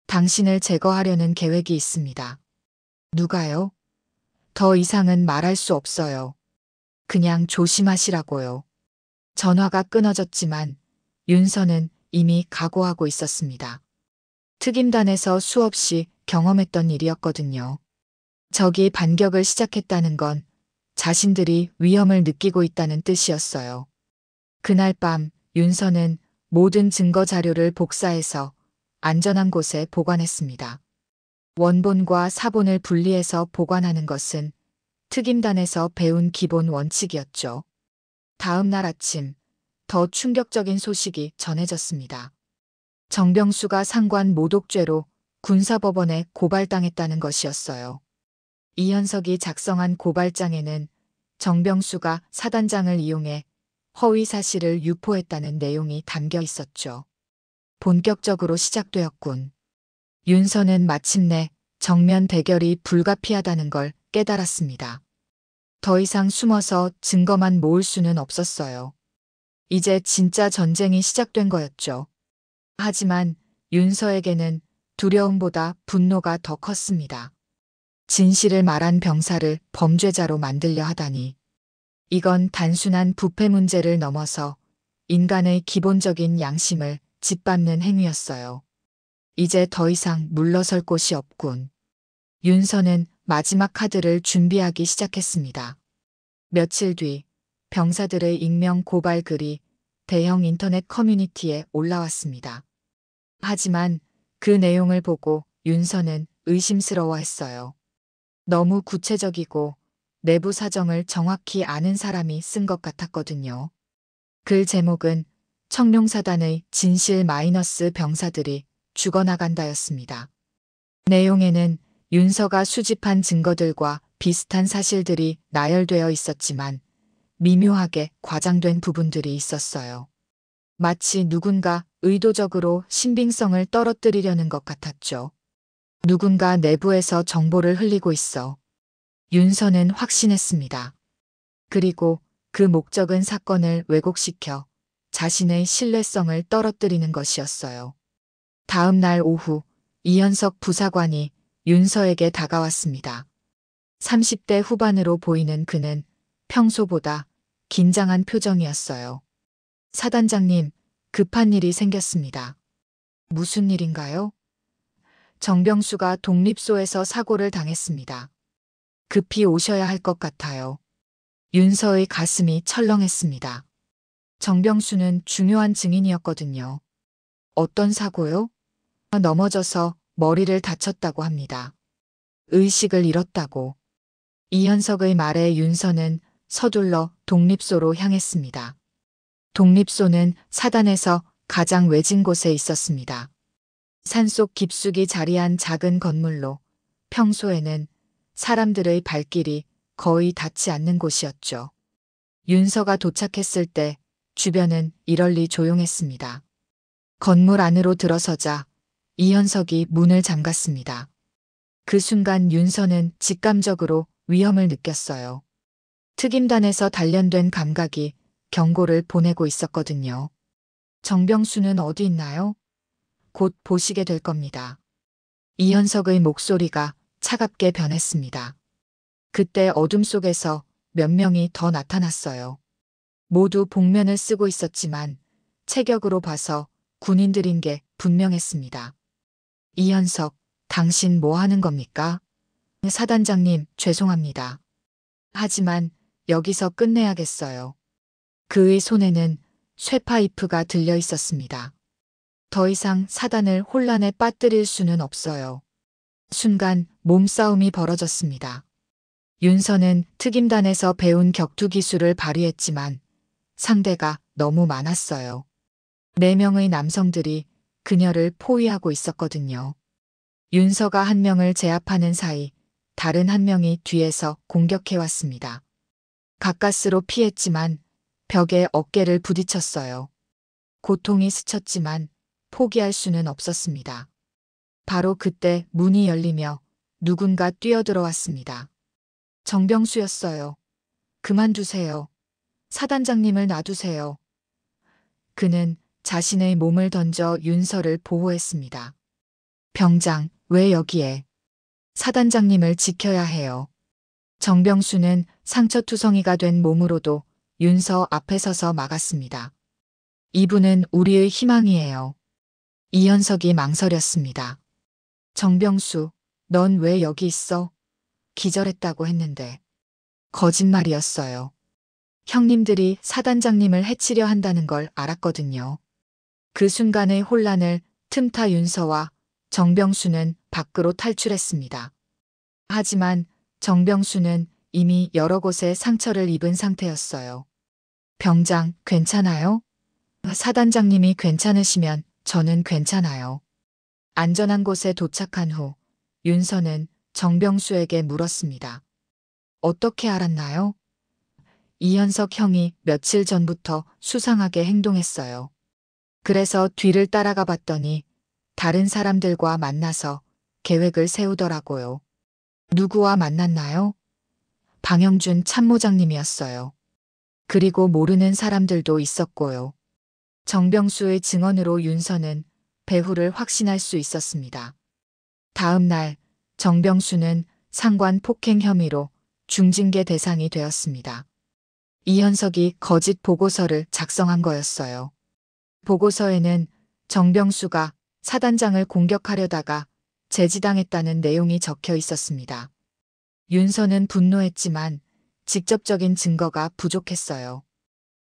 당신을 제거하려는 계획이 있습니다. 누가요? 더 이상은 말할 수 없어요. 그냥 조심하시라고요. 전화가 끊어졌지만 윤서는 이미 각오하고 있었습니다. 특임단에서 수없이 경험했던 일이었거든요. 적이 반격을 시작했다는 건 자신들이 위험을 느끼고 있다는 뜻이었어요. 그날 밤 윤서는 모든 증거 자료를 복사해서 안전한 곳에 보관했습니다. 원본과 사본을 분리해서 보관하는 것은 특임단에서 배운 기본 원칙이었죠. 다음 날 아침 더 충격적인 소식이 전해졌습니다. 정병수가 상관 모독죄로 군사법원에 고발당했다는 것이었어요. 이현석이 작성한 고발장에는 정병수가 사단장을 이용해 허위 사실을 유포했다는 내용이 담겨 있었죠. 본격적으로 시작되었군. 윤서는 마침내 정면 대결이 불가피하다는 걸 깨달았습니다. 더 이상 숨어서 증거만 모을 수는 없었어요. 이제 진짜 전쟁이 시작된 거였죠. 하지만 윤서에게는 두려움보다 분노가 더 컸습니다. 진실을 말한 병사를 범죄자로 만들려 하다니. 이건 단순한 부패 문제를 넘어서 인간의 기본적인 양심을 짓밟는 행위였어요. 이제 더 이상 물러설 곳이 없군. 윤서는 마지막 카드를 준비하기 시작했습니다. 며칠 뒤 병사들의 익명 고발 글이 대형 인터넷 커뮤니티에 올라왔습니다. 하지만 그 내용을 보고 윤서는 의심스러워했어요. 너무 구체적이고 내부 사정을 정확히 아는 사람이 쓴 것 같았거든요. 글 제목은 청룡사단의 진실 마이너스 병사들이 죽어나간다였습니다. 내용에는 윤서가 수집한 증거들과 비슷한 사실들이 나열되어 있었지만 미묘하게 과장된 부분들이 있었어요. 마치 누군가 의도적으로 신빙성을 떨어뜨리려는 것 같았죠. 누군가 내부에서 정보를 흘리고 있어 윤서는 확신했습니다. 그리고 그 목적은 사건을 왜곡시켜 자신의 신뢰성을 떨어뜨리는 것이었어요. 다음 날 오후 이현석 부사관이 윤서에게 다가왔습니다. 30대 후반으로 보이는 그는 평소보다 긴장한 표정이었어요. 사단장님, 급한 일이 생겼습니다. 무슨 일인가요? 정병수가 독립소에서 사고를 당했습니다. 급히 오셔야 할 것 같아요. 윤서의 가슴이 철렁했습니다. 정병수는 중요한 증인이었거든요. 어떤 사고요? 넘어져서 머리를 다쳤다고 합니다. 의식을 잃었다고. 이현석의 말에 윤서는 서둘러 독립소로 향했습니다. 독립소는 사단에서 가장 외진 곳에 있었습니다. 산속 깊숙이 자리한 작은 건물로 평소에는 사람들의 발길이 거의 닿지 않는 곳이었죠. 윤서가 도착했을 때 주변은 이럴리 조용했습니다. 건물 안으로 들어서자 이현석이 문을 잠갔습니다. 그 순간 윤서는 직감적으로 위험을 느꼈어요. 특임단에서 단련된 감각이 경고를 보내고 있었거든요. 정병수는 어디 있나요? 곧 보시게 될 겁니다. 이현석의 목소리가 차갑게 변했습니다. 그때 어둠 속에서 몇 명이 더 나타났어요. 모두 복면을 쓰고 있었지만 체격으로 봐서 군인들인 게 분명했습니다. 이현석, 당신 뭐 하는 겁니까? 사단장님, 죄송합니다. 하지만 여기서 끝내야겠어요. 그의 손에는 쇠파이프가 들려 있었습니다. 더 이상 사단을 혼란에 빠뜨릴 수는 없어요. 순간 몸싸움이 벌어졌습니다. 윤서는 특임단에서 배운 격투 기술을 발휘했지만 상대가 너무 많았어요. 4명의 남성들이 그녀를 포위하고 있었거든요. 윤서가 한 명을 제압하는 사이 다른 한 명이 뒤에서 공격해왔습니다. 가까스로 피했지만 벽에 어깨를 부딪혔어요. 고통이 스쳤지만 포기할 수는 없었습니다. 바로 그때 문이 열리며 누군가 뛰어들어왔습니다. 정병수였어요. 그만두세요. 사단장님을 놔두세요. 그는 자신의 몸을 던져 윤서를 보호했습니다. 병장, 왜 여기에? 사단장님을 지켜야 해요. 정병수는 상처투성이가 된 몸으로도 윤서 앞에 서서 막았습니다. 이분은 우리의 희망이에요. 이현석이 망설였습니다. 정병수, 넌 왜 여기 있어? 기절했다고 했는데. 거짓말이었어요. 형님들이 사단장님을 해치려 한다는 걸 알았거든요. 그 순간의 혼란을 틈타 윤서와 정병수는 밖으로 탈출했습니다. 하지만 정병수는 이미 여러 곳에 상처를 입은 상태였어요. 병장, 괜찮아요? 사단장님이 괜찮으시면 저는 괜찮아요. 안전한 곳에 도착한 후 윤서는 정병수에게 물었습니다. 어떻게 알았나요? 이현석 형이 며칠 전부터 수상하게 행동했어요. 그래서 뒤를 따라가 봤더니 다른 사람들과 만나서 계획을 세우더라고요. 누구와 만났나요? 방영준 참모장님이었어요. 그리고 모르는 사람들도 있었고요. 정병수의 증언으로 윤서는 배후를 확신할 수 있었습니다. 다음 날 정병수는 상관 폭행 혐의로 중징계 대상이 되었습니다. 이현석이 거짓 보고서를 작성한 거였어요. 보고서에는 정병수가 사단장을 공격하려다가 제지당했다는 내용이 적혀 있었습니다. 윤서는 분노했지만 직접적인 증거가 부족했어요.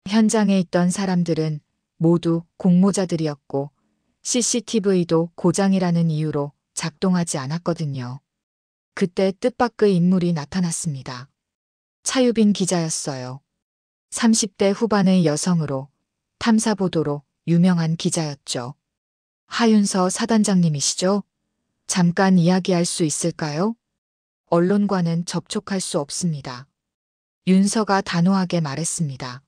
현장에 있던 사람들은 모두 공모자들이었고 CCTV도 고장이라는 이유로 작동하지 않았거든요. 그때 뜻밖의 인물이 나타났습니다. 차유빈 기자였어요. 30대 후반의 여성으로 탐사보도로 유명한 기자였죠. 하윤서 사단장님이시죠? 잠깐 이야기할 수 있을까요? 언론과는 접촉할 수 없습니다. 윤서가 단호하게 말했습니다.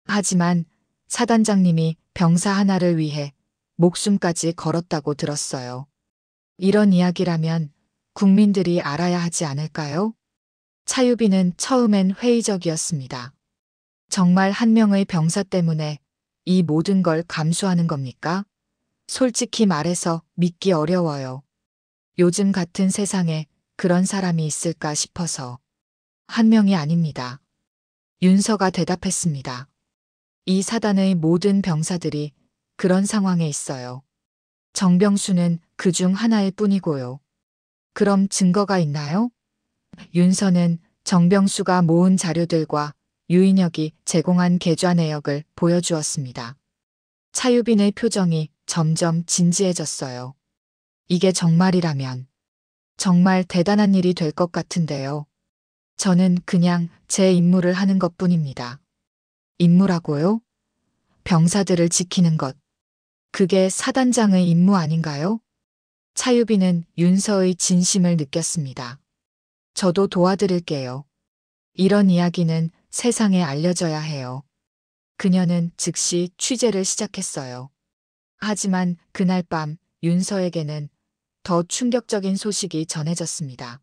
하지만 사단장님이 병사 하나를 위해 목숨까지 걸었다고 들었어요. 이런 이야기라면 국민들이 알아야 하지 않을까요? 차유빈은 처음엔 회의적이었습니다. 정말 한 명의 병사 때문에 이 모든 걸 감수하는 겁니까? 솔직히 말해서 믿기 어려워요. 요즘 같은 세상에 그런 사람이 있을까 싶어서. 한 명이 아닙니다. 윤서가 대답했습니다. 이 사단의 모든 병사들이 그런 상황에 있어요. 정병수는 그 중 하나일 뿐이고요. 그럼 증거가 있나요? 윤서는 정병수가 모은 자료들과 유인혁이 제공한 계좌 내역을 보여주었습니다. 차유빈의 표정이 점점 진지해졌어요. 이게 정말이라면 정말 대단한 일이 될 것 같은데요. 저는 그냥 제 임무를 하는 것뿐입니다. 임무라고요? 병사들을 지키는 것. 그게 사단장의 임무 아닌가요? 차유빈은 윤서의 진심을 느꼈습니다. 저도 도와드릴게요. 이런 이야기는 세상에 알려져야 해요. 그녀는 즉시 취재를 시작했어요. 하지만 그날 밤 윤서에게는 더 충격적인 소식이 전해졌습니다.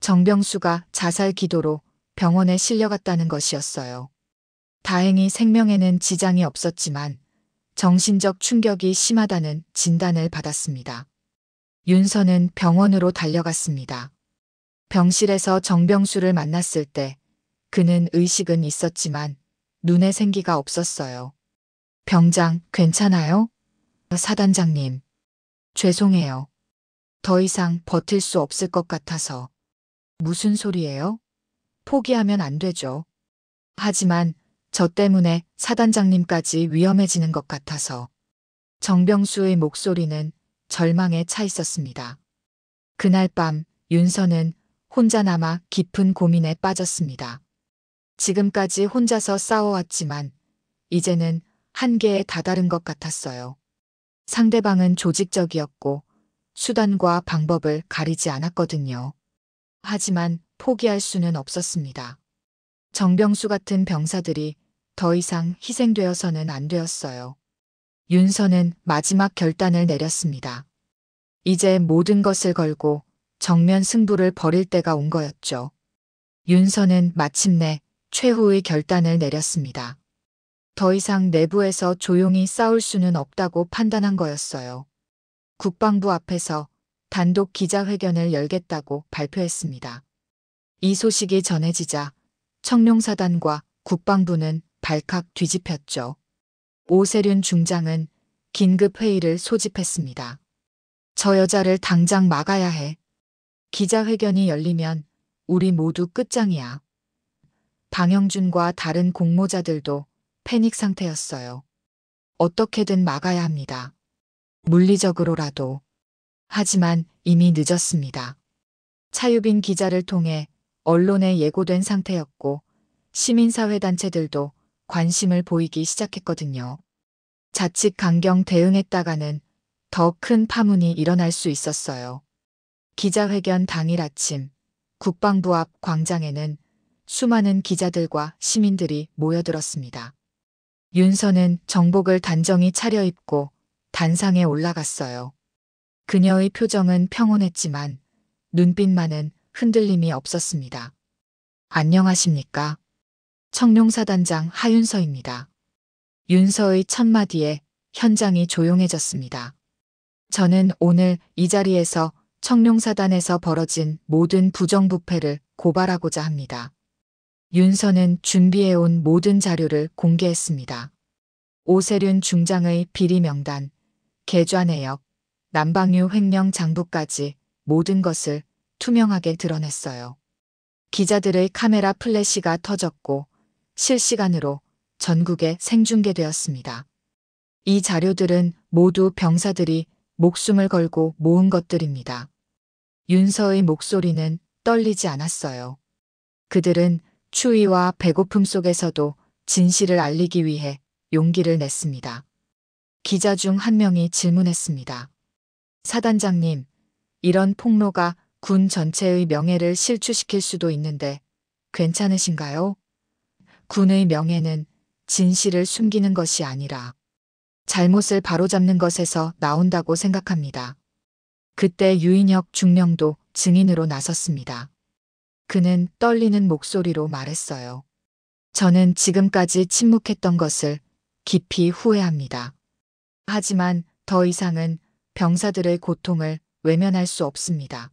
정병수가 자살 기도로 병원에 실려갔다는 것이었어요. 다행히 생명에는 지장이 없었지만 정신적 충격이 심하다는 진단을 받았습니다. 윤서는 병원으로 달려갔습니다. 병실에서 정병수를 만났을 때 그는 의식은 있었지만 눈에 생기가 없었어요. 병장, 괜찮아요? 사단장님. 죄송해요. 더 이상 버틸 수 없을 것 같아서. 무슨 소리예요? 포기하면 안 되죠. 하지만 저 때문에 사단장님까지 위험해지는 것 같아서. 정병수의 목소리는 절망에 차 있었습니다. 그날 밤 윤서는 혼자 남아 깊은 고민에 빠졌습니다. 지금까지 혼자서 싸워왔지만 이제는 한계에 다다른 것 같았어요. 상대방은 조직적이었고 수단과 방법을 가리지 않았거든요. 하지만 포기할 수는 없었습니다. 정병수 같은 병사들이 더 이상 희생되어서는 안 되었어요. 윤서는 마지막 결단을 내렸습니다. 이제 모든 것을 걸고 정면 승부를 벌일 때가 온 거였죠. 윤서는 마침내 최후의 결단을 내렸습니다. 더 이상 내부에서 조용히 싸울 수는 없다고 판단한 거였어요. 국방부 앞에서 단독 기자회견을 열겠다고 발표했습니다. 이 소식이 전해지자 청룡사단과 국방부는 발칵 뒤집혔죠. 오세륜 중장은 긴급 회의를 소집했습니다. 저 여자를 당장 막아야 해. 기자회견이 열리면 우리 모두 끝장이야. 방영준과 다른 공모자들도 패닉 상태였어요. 어떻게든 막아야 합니다. 물리적으로라도. 하지만 이미 늦었습니다. 차유빈 기자를 통해 언론에 예고된 상태였고 시민사회단체들도 관심을 보이기 시작했거든요. 자칫 강경 대응했다가는 더 큰 파문이 일어날 수 있었어요. 기자회견 당일 아침 국방부 앞 광장에는 수많은 기자들과 시민들이 모여들었습니다. 윤서는 정복을 단정히 차려입고 단상에 올라갔어요. 그녀의 표정은 평온했지만 눈빛만은 흔들림이 없었습니다. 안녕하십니까? 청룡사단장 하윤서입니다. 윤서의 첫 마디에 현장이 조용해졌습니다. 저는 오늘 이 자리에서 청룡사단에서 벌어진 모든 부정부패를 고발하고자 합니다. 윤서는 준비해온 모든 자료를 공개했습니다. 오세륜 중장의 비리 명단, 계좌 내역, 남방유 횡령 장부까지 모든 것을 투명하게 드러냈어요. 기자들의 카메라 플래시가 터졌고 실시간으로 전국에 생중계되었습니다. 이 자료들은 모두 병사들이 목숨을 걸고 모은 것들입니다. 윤서의 목소리는 떨리지 않았어요. 그들은 추위와 배고픔 속에서도 진실을 알리기 위해 용기를 냈습니다. 기자 중 한 명이 질문했습니다. 사단장님, 이런 폭로가 군 전체의 명예를 실추시킬 수도 있는데 괜찮으신가요? 군의 명예는 진실을 숨기는 것이 아니라 잘못을 바로잡는 것에서 나온다고 생각합니다. 그때 유인혁 중령도 증인으로 나섰습니다. 그는 떨리는 목소리로 말했어요. 저는 지금까지 침묵했던 것을 깊이 후회합니다. 하지만 더 이상은 병사들의 고통을 외면할 수 없습니다.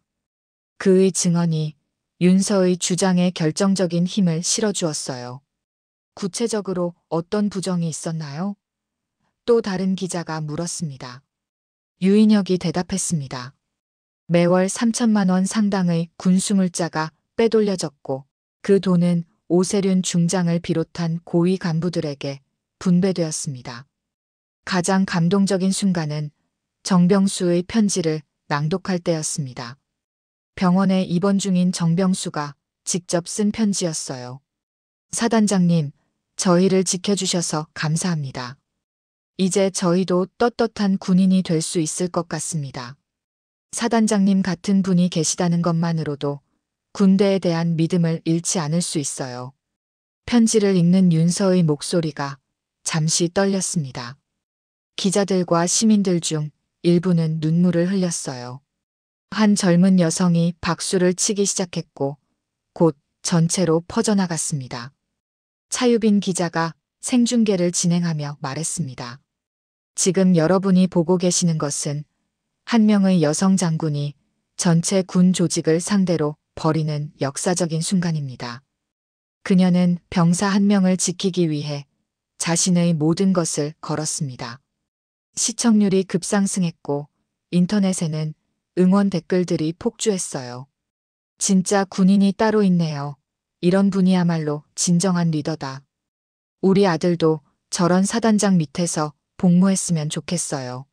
그의 증언이 윤서의 주장에 결정적인 힘을 실어주었어요. 구체적으로 어떤 부정이 있었나요? 또 다른 기자가 물었습니다. 유인혁이 대답했습니다. 매월 3천만 원 상당의 군수물자가 빼돌려졌고 그 돈은 오세륜 중장을 비롯한 고위 간부들에게 분배되었습니다. 가장 감동적인 순간은 정병수의 편지를 낭독할 때였습니다. 병원에 입원 중인 정병수가 직접 쓴 편지였어요. 사단장님, 저희를 지켜주셔서 감사합니다. 이제 저희도 떳떳한 군인이 될 수 있을 것 같습니다. 사단장님 같은 분이 계시다는 것만으로도 군대에 대한 믿음을 잃지 않을 수 있어요. 편지를 읽는 윤서의 목소리가 잠시 떨렸습니다. 기자들과 시민들 중 일부는 눈물을 흘렸어요. 한 젊은 여성이 박수를 치기 시작했고 곧 전체로 퍼져나갔습니다. 차유빈 기자가 생중계를 진행하며 말했습니다. 지금 여러분이 보고 계시는 것은 한 명의 여성 장군이 전체 군 조직을 상대로 벌이는 역사적인 순간입니다. 그녀는 병사 한 명을 지키기 위해 자신의 모든 것을 걸었습니다. 시청률이 급상승했고 인터넷에는 응원 댓글들이 폭주했어요. 진짜 군인이 따로 있네요. 이런 분이야말로 진정한 리더다. 우리 아들도 저런 사단장 밑에서 복무했으면 좋겠어요.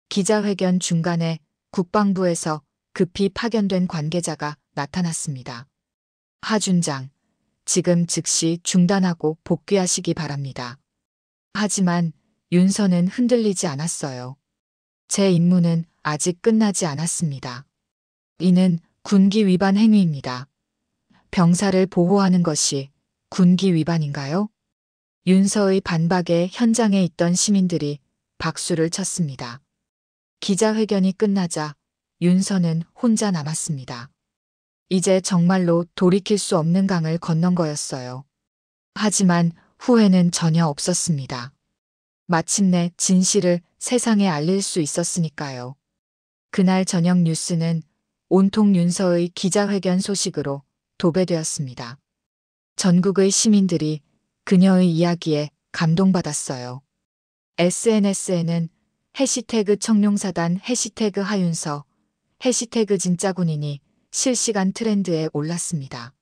기자회견 중간에 국방부에서 급히 파견된 관계자가 나타났습니다. 하준장, 지금 즉시 중단하고 복귀하시기 바랍니다. 하지만 윤서는 흔들리지 않았어요. 제 임무는 아직 끝나지 않았습니다. 이는 군기 위반 행위입니다. 병사를 보호하는 것이 군기 위반인가요? 윤서의 반박에 현장에 있던 시민들이 박수를 쳤습니다. 기자회견이 끝나자 윤서는 혼자 남았습니다. 이제 정말로 돌이킬 수 없는 강을 건넌 거였어요. 하지만 후회는 전혀 없었습니다. 마침내 진실을 세상에 알릴 수 있었으니까요. 그날 저녁 뉴스는 온통 윤서의 기자회견 소식으로 도배되었습니다. 전국의 시민들이 그녀의 이야기에 감동받았어요. SNS에는 해시태그 청룡사단, 해시태그 하윤서, 해시태그 진짜군인이 실시간 트렌드에 올랐습니다.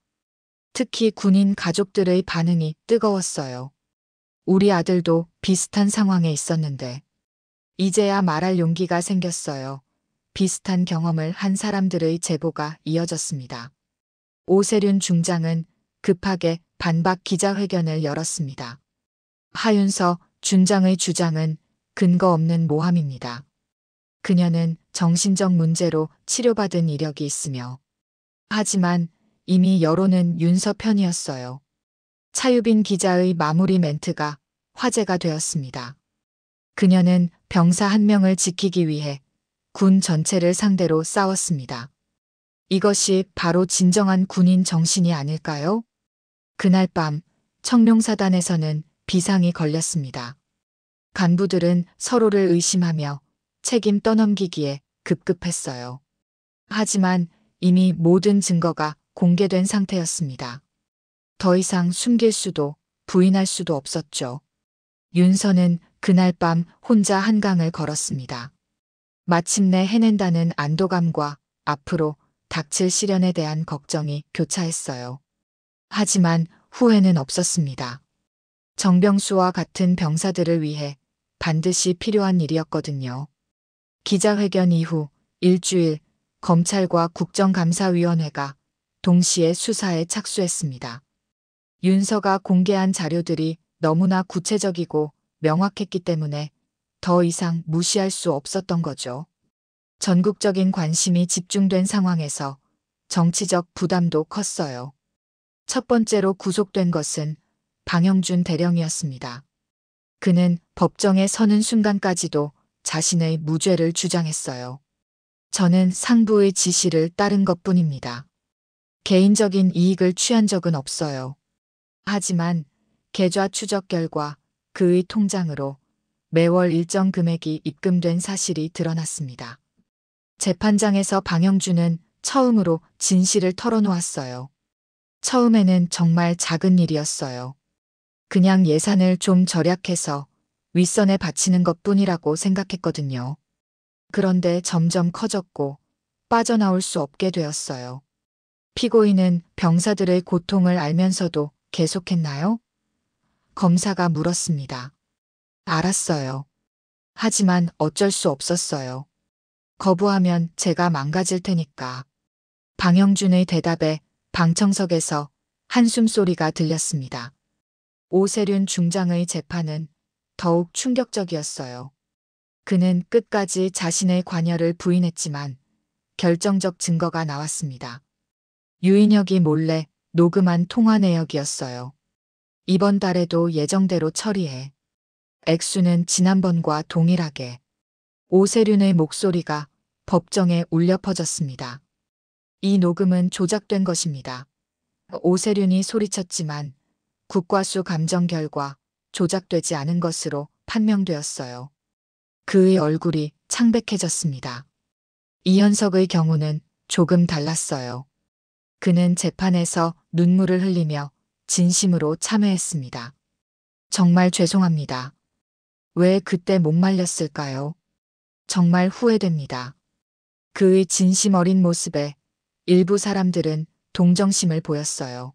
특히 군인 가족들의 반응이 뜨거웠어요. 우리 아들도 비슷한 상황에 있었는데 이제야 말할 용기가 생겼어요. 비슷한 경험을 한 사람들의 제보가 이어졌습니다. 오세륜 중장은 급하게 반박 기자회견을 열었습니다. 하윤서 중장의 주장은 근거 없는 모함입니다. 그녀는 정신적 문제로 치료받은 이력이 있으며 하지만 이미 여론은 윤서 편이었어요. 차유빈 기자의 마무리 멘트가 화제가 되었습니다. 그녀는 병사 한 명을 지키기 위해 군 전체를 상대로 싸웠습니다. 이것이 바로 진정한 군인 정신이 아닐까요? 그날 밤 청룡사단에서는 비상이 걸렸습니다. 간부들은 서로를 의심하며 책임 떠넘기기에 급급했어요. 하지만 이미 모든 증거가 공개된 상태였습니다. 더 이상 숨길 수도 부인할 수도 없었죠. 윤서는 그날 밤 혼자 한강을 걸었습니다. 마침내 해낸다는 안도감과 앞으로 닥칠 시련에 대한 걱정이 교차했어요. 하지만 후회는 없었습니다. 정병수와 같은 병사들을 위해 반드시 필요한 일이었거든요. 기자회견 이후 일주일 검찰과 국정감사위원회가 동시에 수사에 착수했습니다. 윤서가 공개한 자료들이 너무나 구체적이고 명확했기 때문에 더 이상 무시할 수 없었던 거죠. 전국적인 관심이 집중된 상황에서 정치적 부담도 컸어요. 첫 번째로 구속된 것은 방영준 대령이었습니다. 그는 법정에 서는 순간까지도 자신의 무죄를 주장했어요. 저는 상부의 지시를 따른 것뿐입니다. 개인적인 이익을 취한 적은 없어요. 하지만 계좌 추적 결과 그의 통장으로 매월 일정 금액이 입금된 사실이 드러났습니다. 재판장에서 방영준은 처음으로 진실을 털어놓았어요. 처음에는 정말 작은 일이었어요. 그냥 예산을 좀 절약해서 윗선에 바치는 것뿐이라고 생각했거든요. 그런데 점점 커졌고 빠져나올 수 없게 되었어요. 피고인은 병사들의 고통을 알면서도 계속했나요? 검사가 물었습니다. 알았어요. 하지만 어쩔 수 없었어요. 거부하면 제가 망가질 테니까. 방영준의 대답에 방청석에서 한숨 소리가 들렸습니다. 오세륜 중장의 재판은 더욱 충격적이었어요. 그는 끝까지 자신의 관여를 부인했지만 결정적 증거가 나왔습니다. 유인혁이 몰래 녹음한 통화 내역이었어요. 이번 달에도 예정대로 처리해. 액수는 지난번과 동일하게. 오세륜의 목소리가 법정에 울려 퍼졌습니다. 이 녹음은 조작된 것입니다. 오세륜이 소리쳤지만 국과수 감정 결과 조작되지 않은 것으로 판명되었어요. 그의 얼굴이 창백해졌습니다. 이현석의 경우는 조금 달랐어요. 그는 재판에서 눈물을 흘리며 진심으로 참회했습니다. 정말 죄송합니다. 왜 그때 못 말렸을까요? 정말 후회됩니다. 그의 진심 어린 모습에 일부 사람들은 동정심을 보였어요.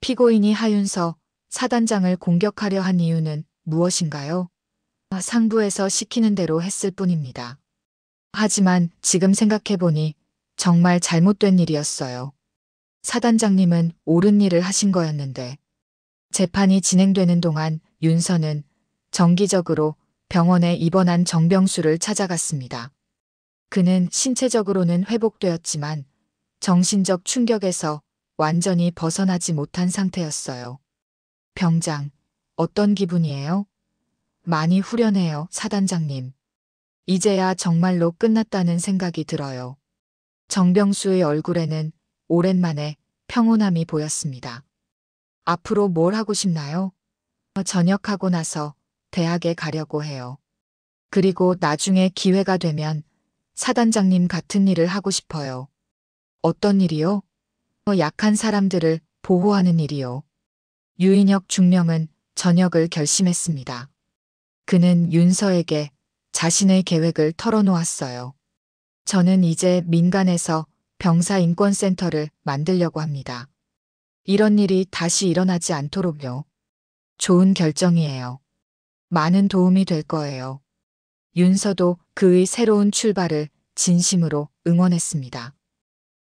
피고인이 하윤서 사단장을 공격하려 한 이유는 무엇인가요? 상부에서 시키는 대로 했을 뿐입니다. 하지만 지금 생각해보니 정말 잘못된 일이었어요. 사단장님은 옳은 일을 하신 거였는데 재판이 진행되는 동안 윤서는 정기적으로 병원에 입원한 정병수를 찾아갔습니다. 그는 신체적으로는 회복되었지만 정신적 충격에서 완전히 벗어나지 못한 상태였어요. 병장, 어떤 기분이에요? 많이 후련해요, 사단장님. 이제야 정말로 끝났다는 생각이 들어요. 정병수의 얼굴에는 오랜만에 평온함이 보였습니다. 앞으로 뭘 하고 싶나요? 전역하고 나서 대학에 가려고 해요. 그리고 나중에 기회가 되면 사단장님 같은 일을 하고 싶어요. 어떤 일이요? 약한 사람들을 보호하는 일이요. 유인혁 중령은 전역을 결심했습니다. 그는 윤서에게 자신의 계획을 털어놓았어요. 저는 이제 민간에서 병사인권센터를 만들려고 합니다. 이런 일이 다시 일어나지 않도록요. 좋은 결정이에요. 많은 도움이 될 거예요. 윤서도 그의 새로운 출발을 진심으로 응원했습니다.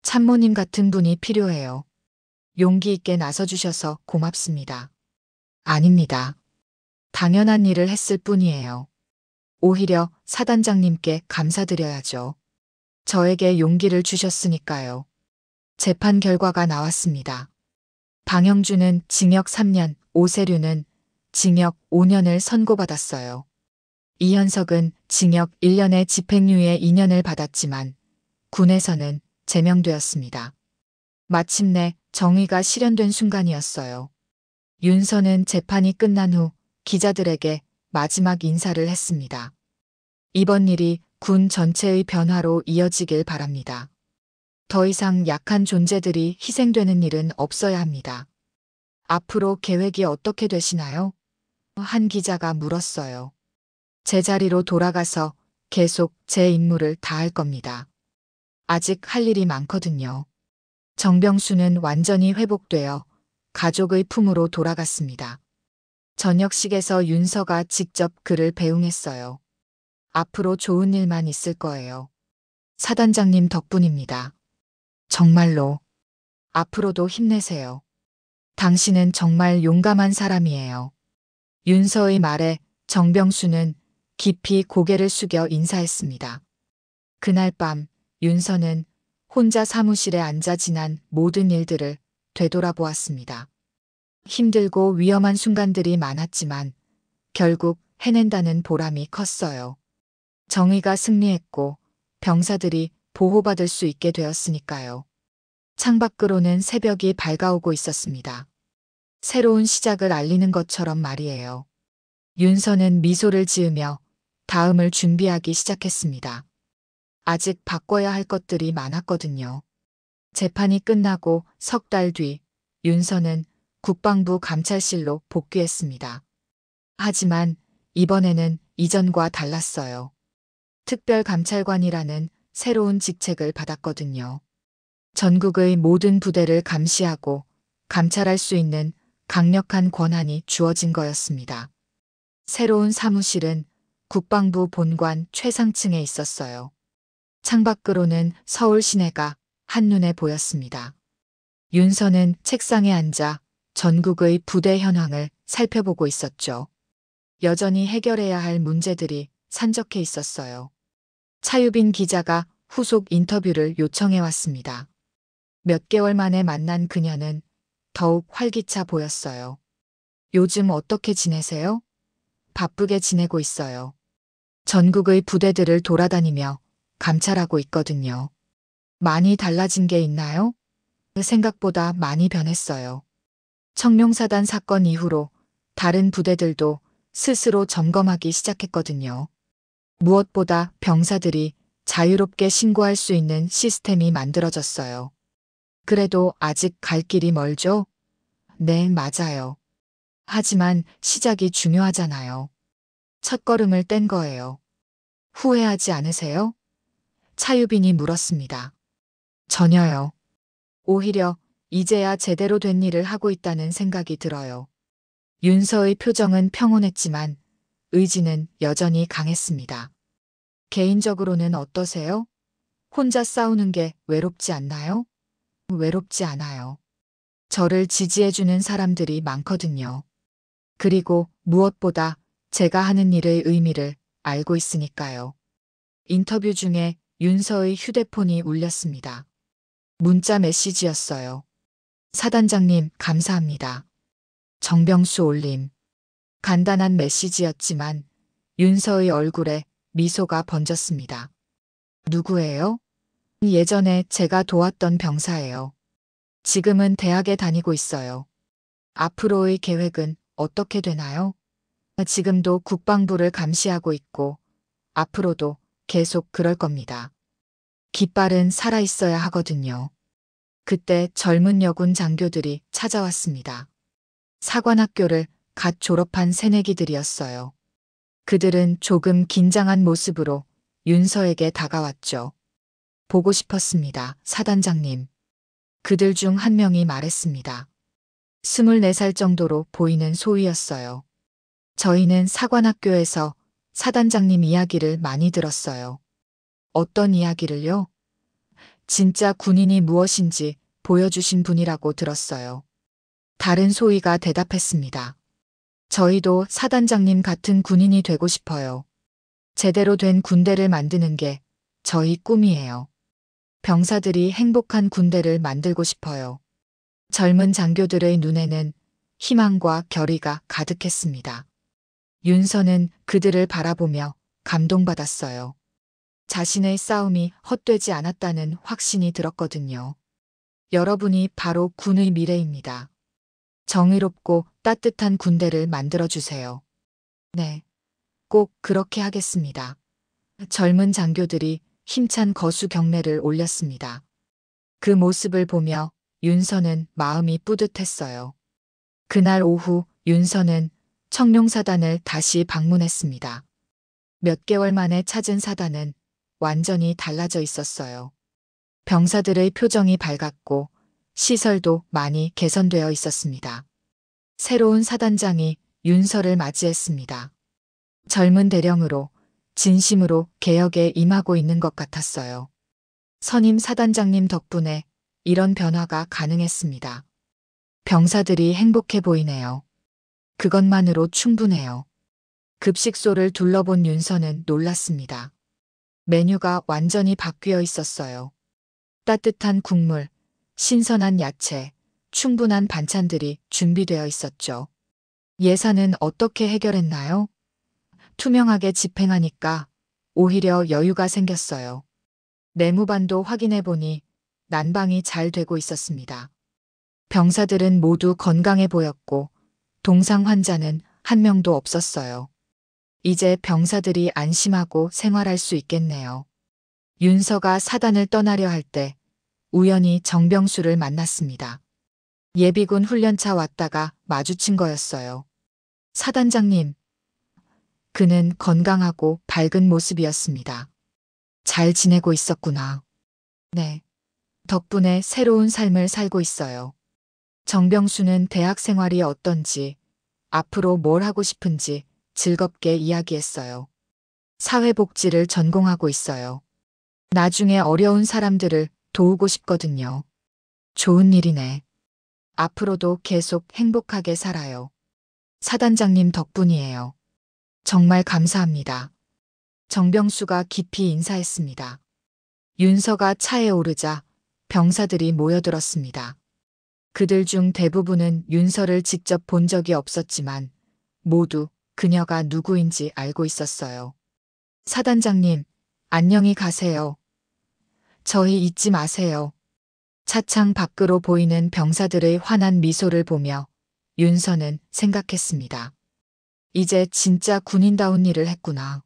참모님 같은 분이 필요해요. 용기 있게 나서주셔서 고맙습니다. 아닙니다. 당연한 일을 했을 뿐이에요. 오히려 사단장님께 감사드려야죠. 저에게 용기를 주셨으니까요. 재판 결과가 나왔습니다. 방영준은 징역 3년, 오세륜은 징역 5년을 선고받았어요. 이현석은 징역 1년에 집행유예 2년을 받았지만 군에서는 제명되었습니다. 마침내 정의가 실현된 순간이었어요. 윤서는 재판이 끝난 후 기자들에게 마지막 인사를 했습니다. 이번 일이 군 전체의 변화로 이어지길 바랍니다. 더 이상 약한 존재들이 희생되는 일은 없어야 합니다. 앞으로 계획이 어떻게 되시나요? 한 기자가 물었어요. 제자리로 돌아가서 계속 제 임무를 다할 겁니다. 아직 할 일이 많거든요. 정병수는 완전히 회복되어 가족의 품으로 돌아갔습니다. 저녁식에서 윤서가 직접 그를 배웅했어요. 앞으로 좋은 일만 있을 거예요. 사단장님 덕분입니다. 정말로. 앞으로도 힘내세요. 당신은 정말 용감한 사람이에요. 윤서의 말에 정병수는 깊이 고개를 숙여 인사했습니다. 그날 밤 윤서는 혼자 사무실에 앉아 지난 모든 일들을 되돌아보았습니다. 힘들고 위험한 순간들이 많았지만 결국 해낸다는 보람이 컸어요. 정의가 승리했고 병사들이 보호받을 수 있게 되었으니까요. 창밖으로는 새벽이 밝아오고 있었습니다. 새로운 시작을 알리는 것처럼 말이에요. 윤서는 미소를 지으며 다음을 준비하기 시작했습니다. 아직 바꿔야 할 것들이 많았거든요. 재판이 끝나고 석 달 뒤 윤서는 국방부 감찰실로 복귀했습니다. 하지만 이번에는 이전과 달랐어요. 특별감찰관이라는 새로운 직책을 받았거든요. 전국의 모든 부대를 감시하고 감찰할 수 있는 강력한 권한이 주어진 거였습니다. 새로운 사무실은 국방부 본관 최상층에 있었어요. 창밖으로는 서울 시내가 한눈에 보였습니다. 윤서는 책상에 앉아 전국의 부대 현황을 살펴보고 있었죠. 여전히 해결해야 할 문제들이 산적해 있었어요. 차유빈 기자가 후속 인터뷰를 요청해 왔습니다. 몇 개월 만에 만난 그녀는 더욱 활기차 보였어요. 요즘 어떻게 지내세요? 바쁘게 지내고 있어요. 전국의 부대들을 돌아다니며 감찰하고 있거든요. 많이 달라진 게 있나요? 생각보다 많이 변했어요. 청룡사단 사건 이후로 다른 부대들도 스스로 점검하기 시작했거든요. 무엇보다 병사들이 자유롭게 신고할 수 있는 시스템이 만들어졌어요. 그래도 아직 갈 길이 멀죠? 네, 맞아요. 하지만 시작이 중요하잖아요. 첫걸음을 뗀 거예요. 후회하지 않으세요? 차유빈이 물었습니다. 전혀요. 오히려 이제야 제대로 된 일을 하고 있다는 생각이 들어요. 윤서의 표정은 평온했지만 의지는 여전히 강했습니다. 개인적으로는 어떠세요? 혼자 싸우는 게 외롭지 않나요? 외롭지 않아요. 저를 지지해주는 사람들이 많거든요. 그리고 무엇보다 제가 하는 일의 의미를 알고 있으니까요. 인터뷰 중에 윤서의 휴대폰이 울렸습니다. 문자 메시지였어요. 사단장님, 감사합니다. 정병수 올림. 간단한 메시지였지만 윤서의 얼굴에 미소가 번졌습니다. 누구예요? 예전에 제가 도왔던 병사예요. 지금은 대학에 다니고 있어요. 앞으로의 계획은 어떻게 되나요? 지금도 국방부를 감시하고 있고 앞으로도 계속 그럴 겁니다. 깃발은 살아있어야 하거든요. 그때 젊은 여군 장교들이 찾아왔습니다. 사관학교를 갓 졸업한 새내기들이었어요. 그들은 조금 긴장한 모습으로 윤서에게 다가왔죠. 보고 싶었습니다, 사단장님. 그들 중 한 명이 말했습니다. 24살 정도로 보이는 소위였어요. 저희는 사관학교에서 사단장님 이야기를 많이 들었어요. 어떤 이야기를요? 진짜 군인이 무엇인지 보여주신 분이라고 들었어요. 다른 소위가 대답했습니다. 저희도 사단장님 같은 군인이 되고 싶어요. 제대로 된 군대를 만드는 게 저희 꿈이에요. 병사들이 행복한 군대를 만들고 싶어요. 젊은 장교들의 눈에는 희망과 결의가 가득했습니다. 윤서는 그들을 바라보며 감동받았어요. 자신의 싸움이 헛되지 않았다는 확신이 들었거든요. 여러분이 바로 군의 미래입니다. 정의롭고 따뜻한 군대를 만들어주세요. 네, 꼭 그렇게 하겠습니다. 젊은 장교들이 힘찬 거수 경례를 올렸습니다. 그 모습을 보며 윤서는 마음이 뿌듯했어요. 그날 오후 윤서는 청룡사단을 다시 방문했습니다. 몇 개월 만에 찾은 사단은 완전히 달라져 있었어요. 병사들의 표정이 밝았고 시설도 많이 개선되어 있었습니다. 새로운 사단장이 윤서를 맞이했습니다. 젊은 대령으로 진심으로 개혁에 임하고 있는 것 같았어요. 선임 사단장님 덕분에 이런 변화가 가능했습니다. 병사들이 행복해 보이네요. 그것만으로 충분해요. 급식소를 둘러본 윤서는 놀랐습니다. 메뉴가 완전히 바뀌어 있었어요. 따뜻한 국물, 신선한 야채, 충분한 반찬들이 준비되어 있었죠. 예산은 어떻게 해결했나요? 투명하게 집행하니까 오히려 여유가 생겼어요. 내무반도 확인해 보니 난방이 잘 되고 있었습니다. 병사들은 모두 건강해 보였고 동상 환자는 한 명도 없었어요. 이제 병사들이 안심하고 생활할 수 있겠네요. 윤서가 사단을 떠나려 할 때 우연히 정병수를 만났습니다. 예비군 훈련차 왔다가 마주친 거였어요. 사단장님. 그는 건강하고 밝은 모습이었습니다. 잘 지내고 있었구나. 네. 덕분에 새로운 삶을 살고 있어요. 정병수는 대학 생활이 어떤지, 앞으로 뭘 하고 싶은지 즐겁게 이야기했어요. 사회복지를 전공하고 있어요. 나중에 어려운 사람들을 도우고 싶거든요. 좋은 일이네. 앞으로도 계속 행복하게 살아요. 사단장님 덕분이에요. 정말 감사합니다. 정병수가 깊이 인사했습니다. 윤서가 차에 오르자 병사들이 모여들었습니다. 그들 중 대부분은 윤서를 직접 본 적이 없었지만 모두 그녀가 누구인지 알고 있었어요. 사단장님, 안녕히 가세요. 저희 잊지 마세요. 차창 밖으로 보이는 병사들의 환한 미소를 보며 윤서는 생각했습니다. 이제 진짜 군인다운 일을 했구나.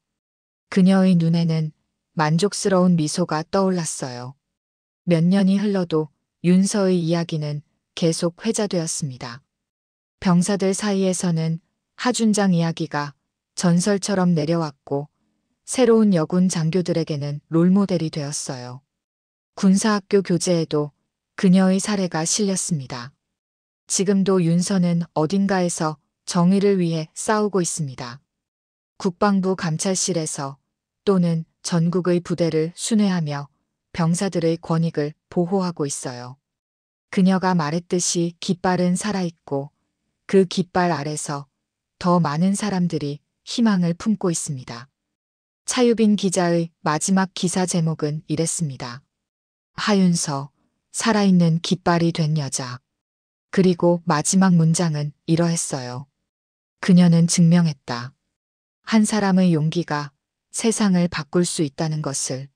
그녀의 눈에는 만족스러운 미소가 떠올랐어요. 몇 년이 흘러도 윤서의 이야기는 계속 회자되었습니다. 병사들 사이에서는 하준장 이야기가 전설처럼 내려왔고 새로운 여군 장교들에게는 롤모델이 되었어요. 군사학교 교재에도 그녀의 사례가 실렸습니다. 지금도 윤서는 어딘가에서 정의를 위해 싸우고 있습니다. 국방부 감찰실에서 또는 전국의 부대를 순회하며 병사들의 권익을 보호하고 있어요. 그녀가 말했듯이 깃발은 살아있고 그 깃발 아래서 더 많은 사람들이 희망을 품고 있습니다. 차유빈 기자의 마지막 기사 제목은 이랬습니다. 하윤서, 살아있는 깃발이 된 여자. 그리고 마지막 문장은 이러했어요. 그녀는 증명했다. 한 사람의 용기가 세상을 바꿀 수 있다는 것을.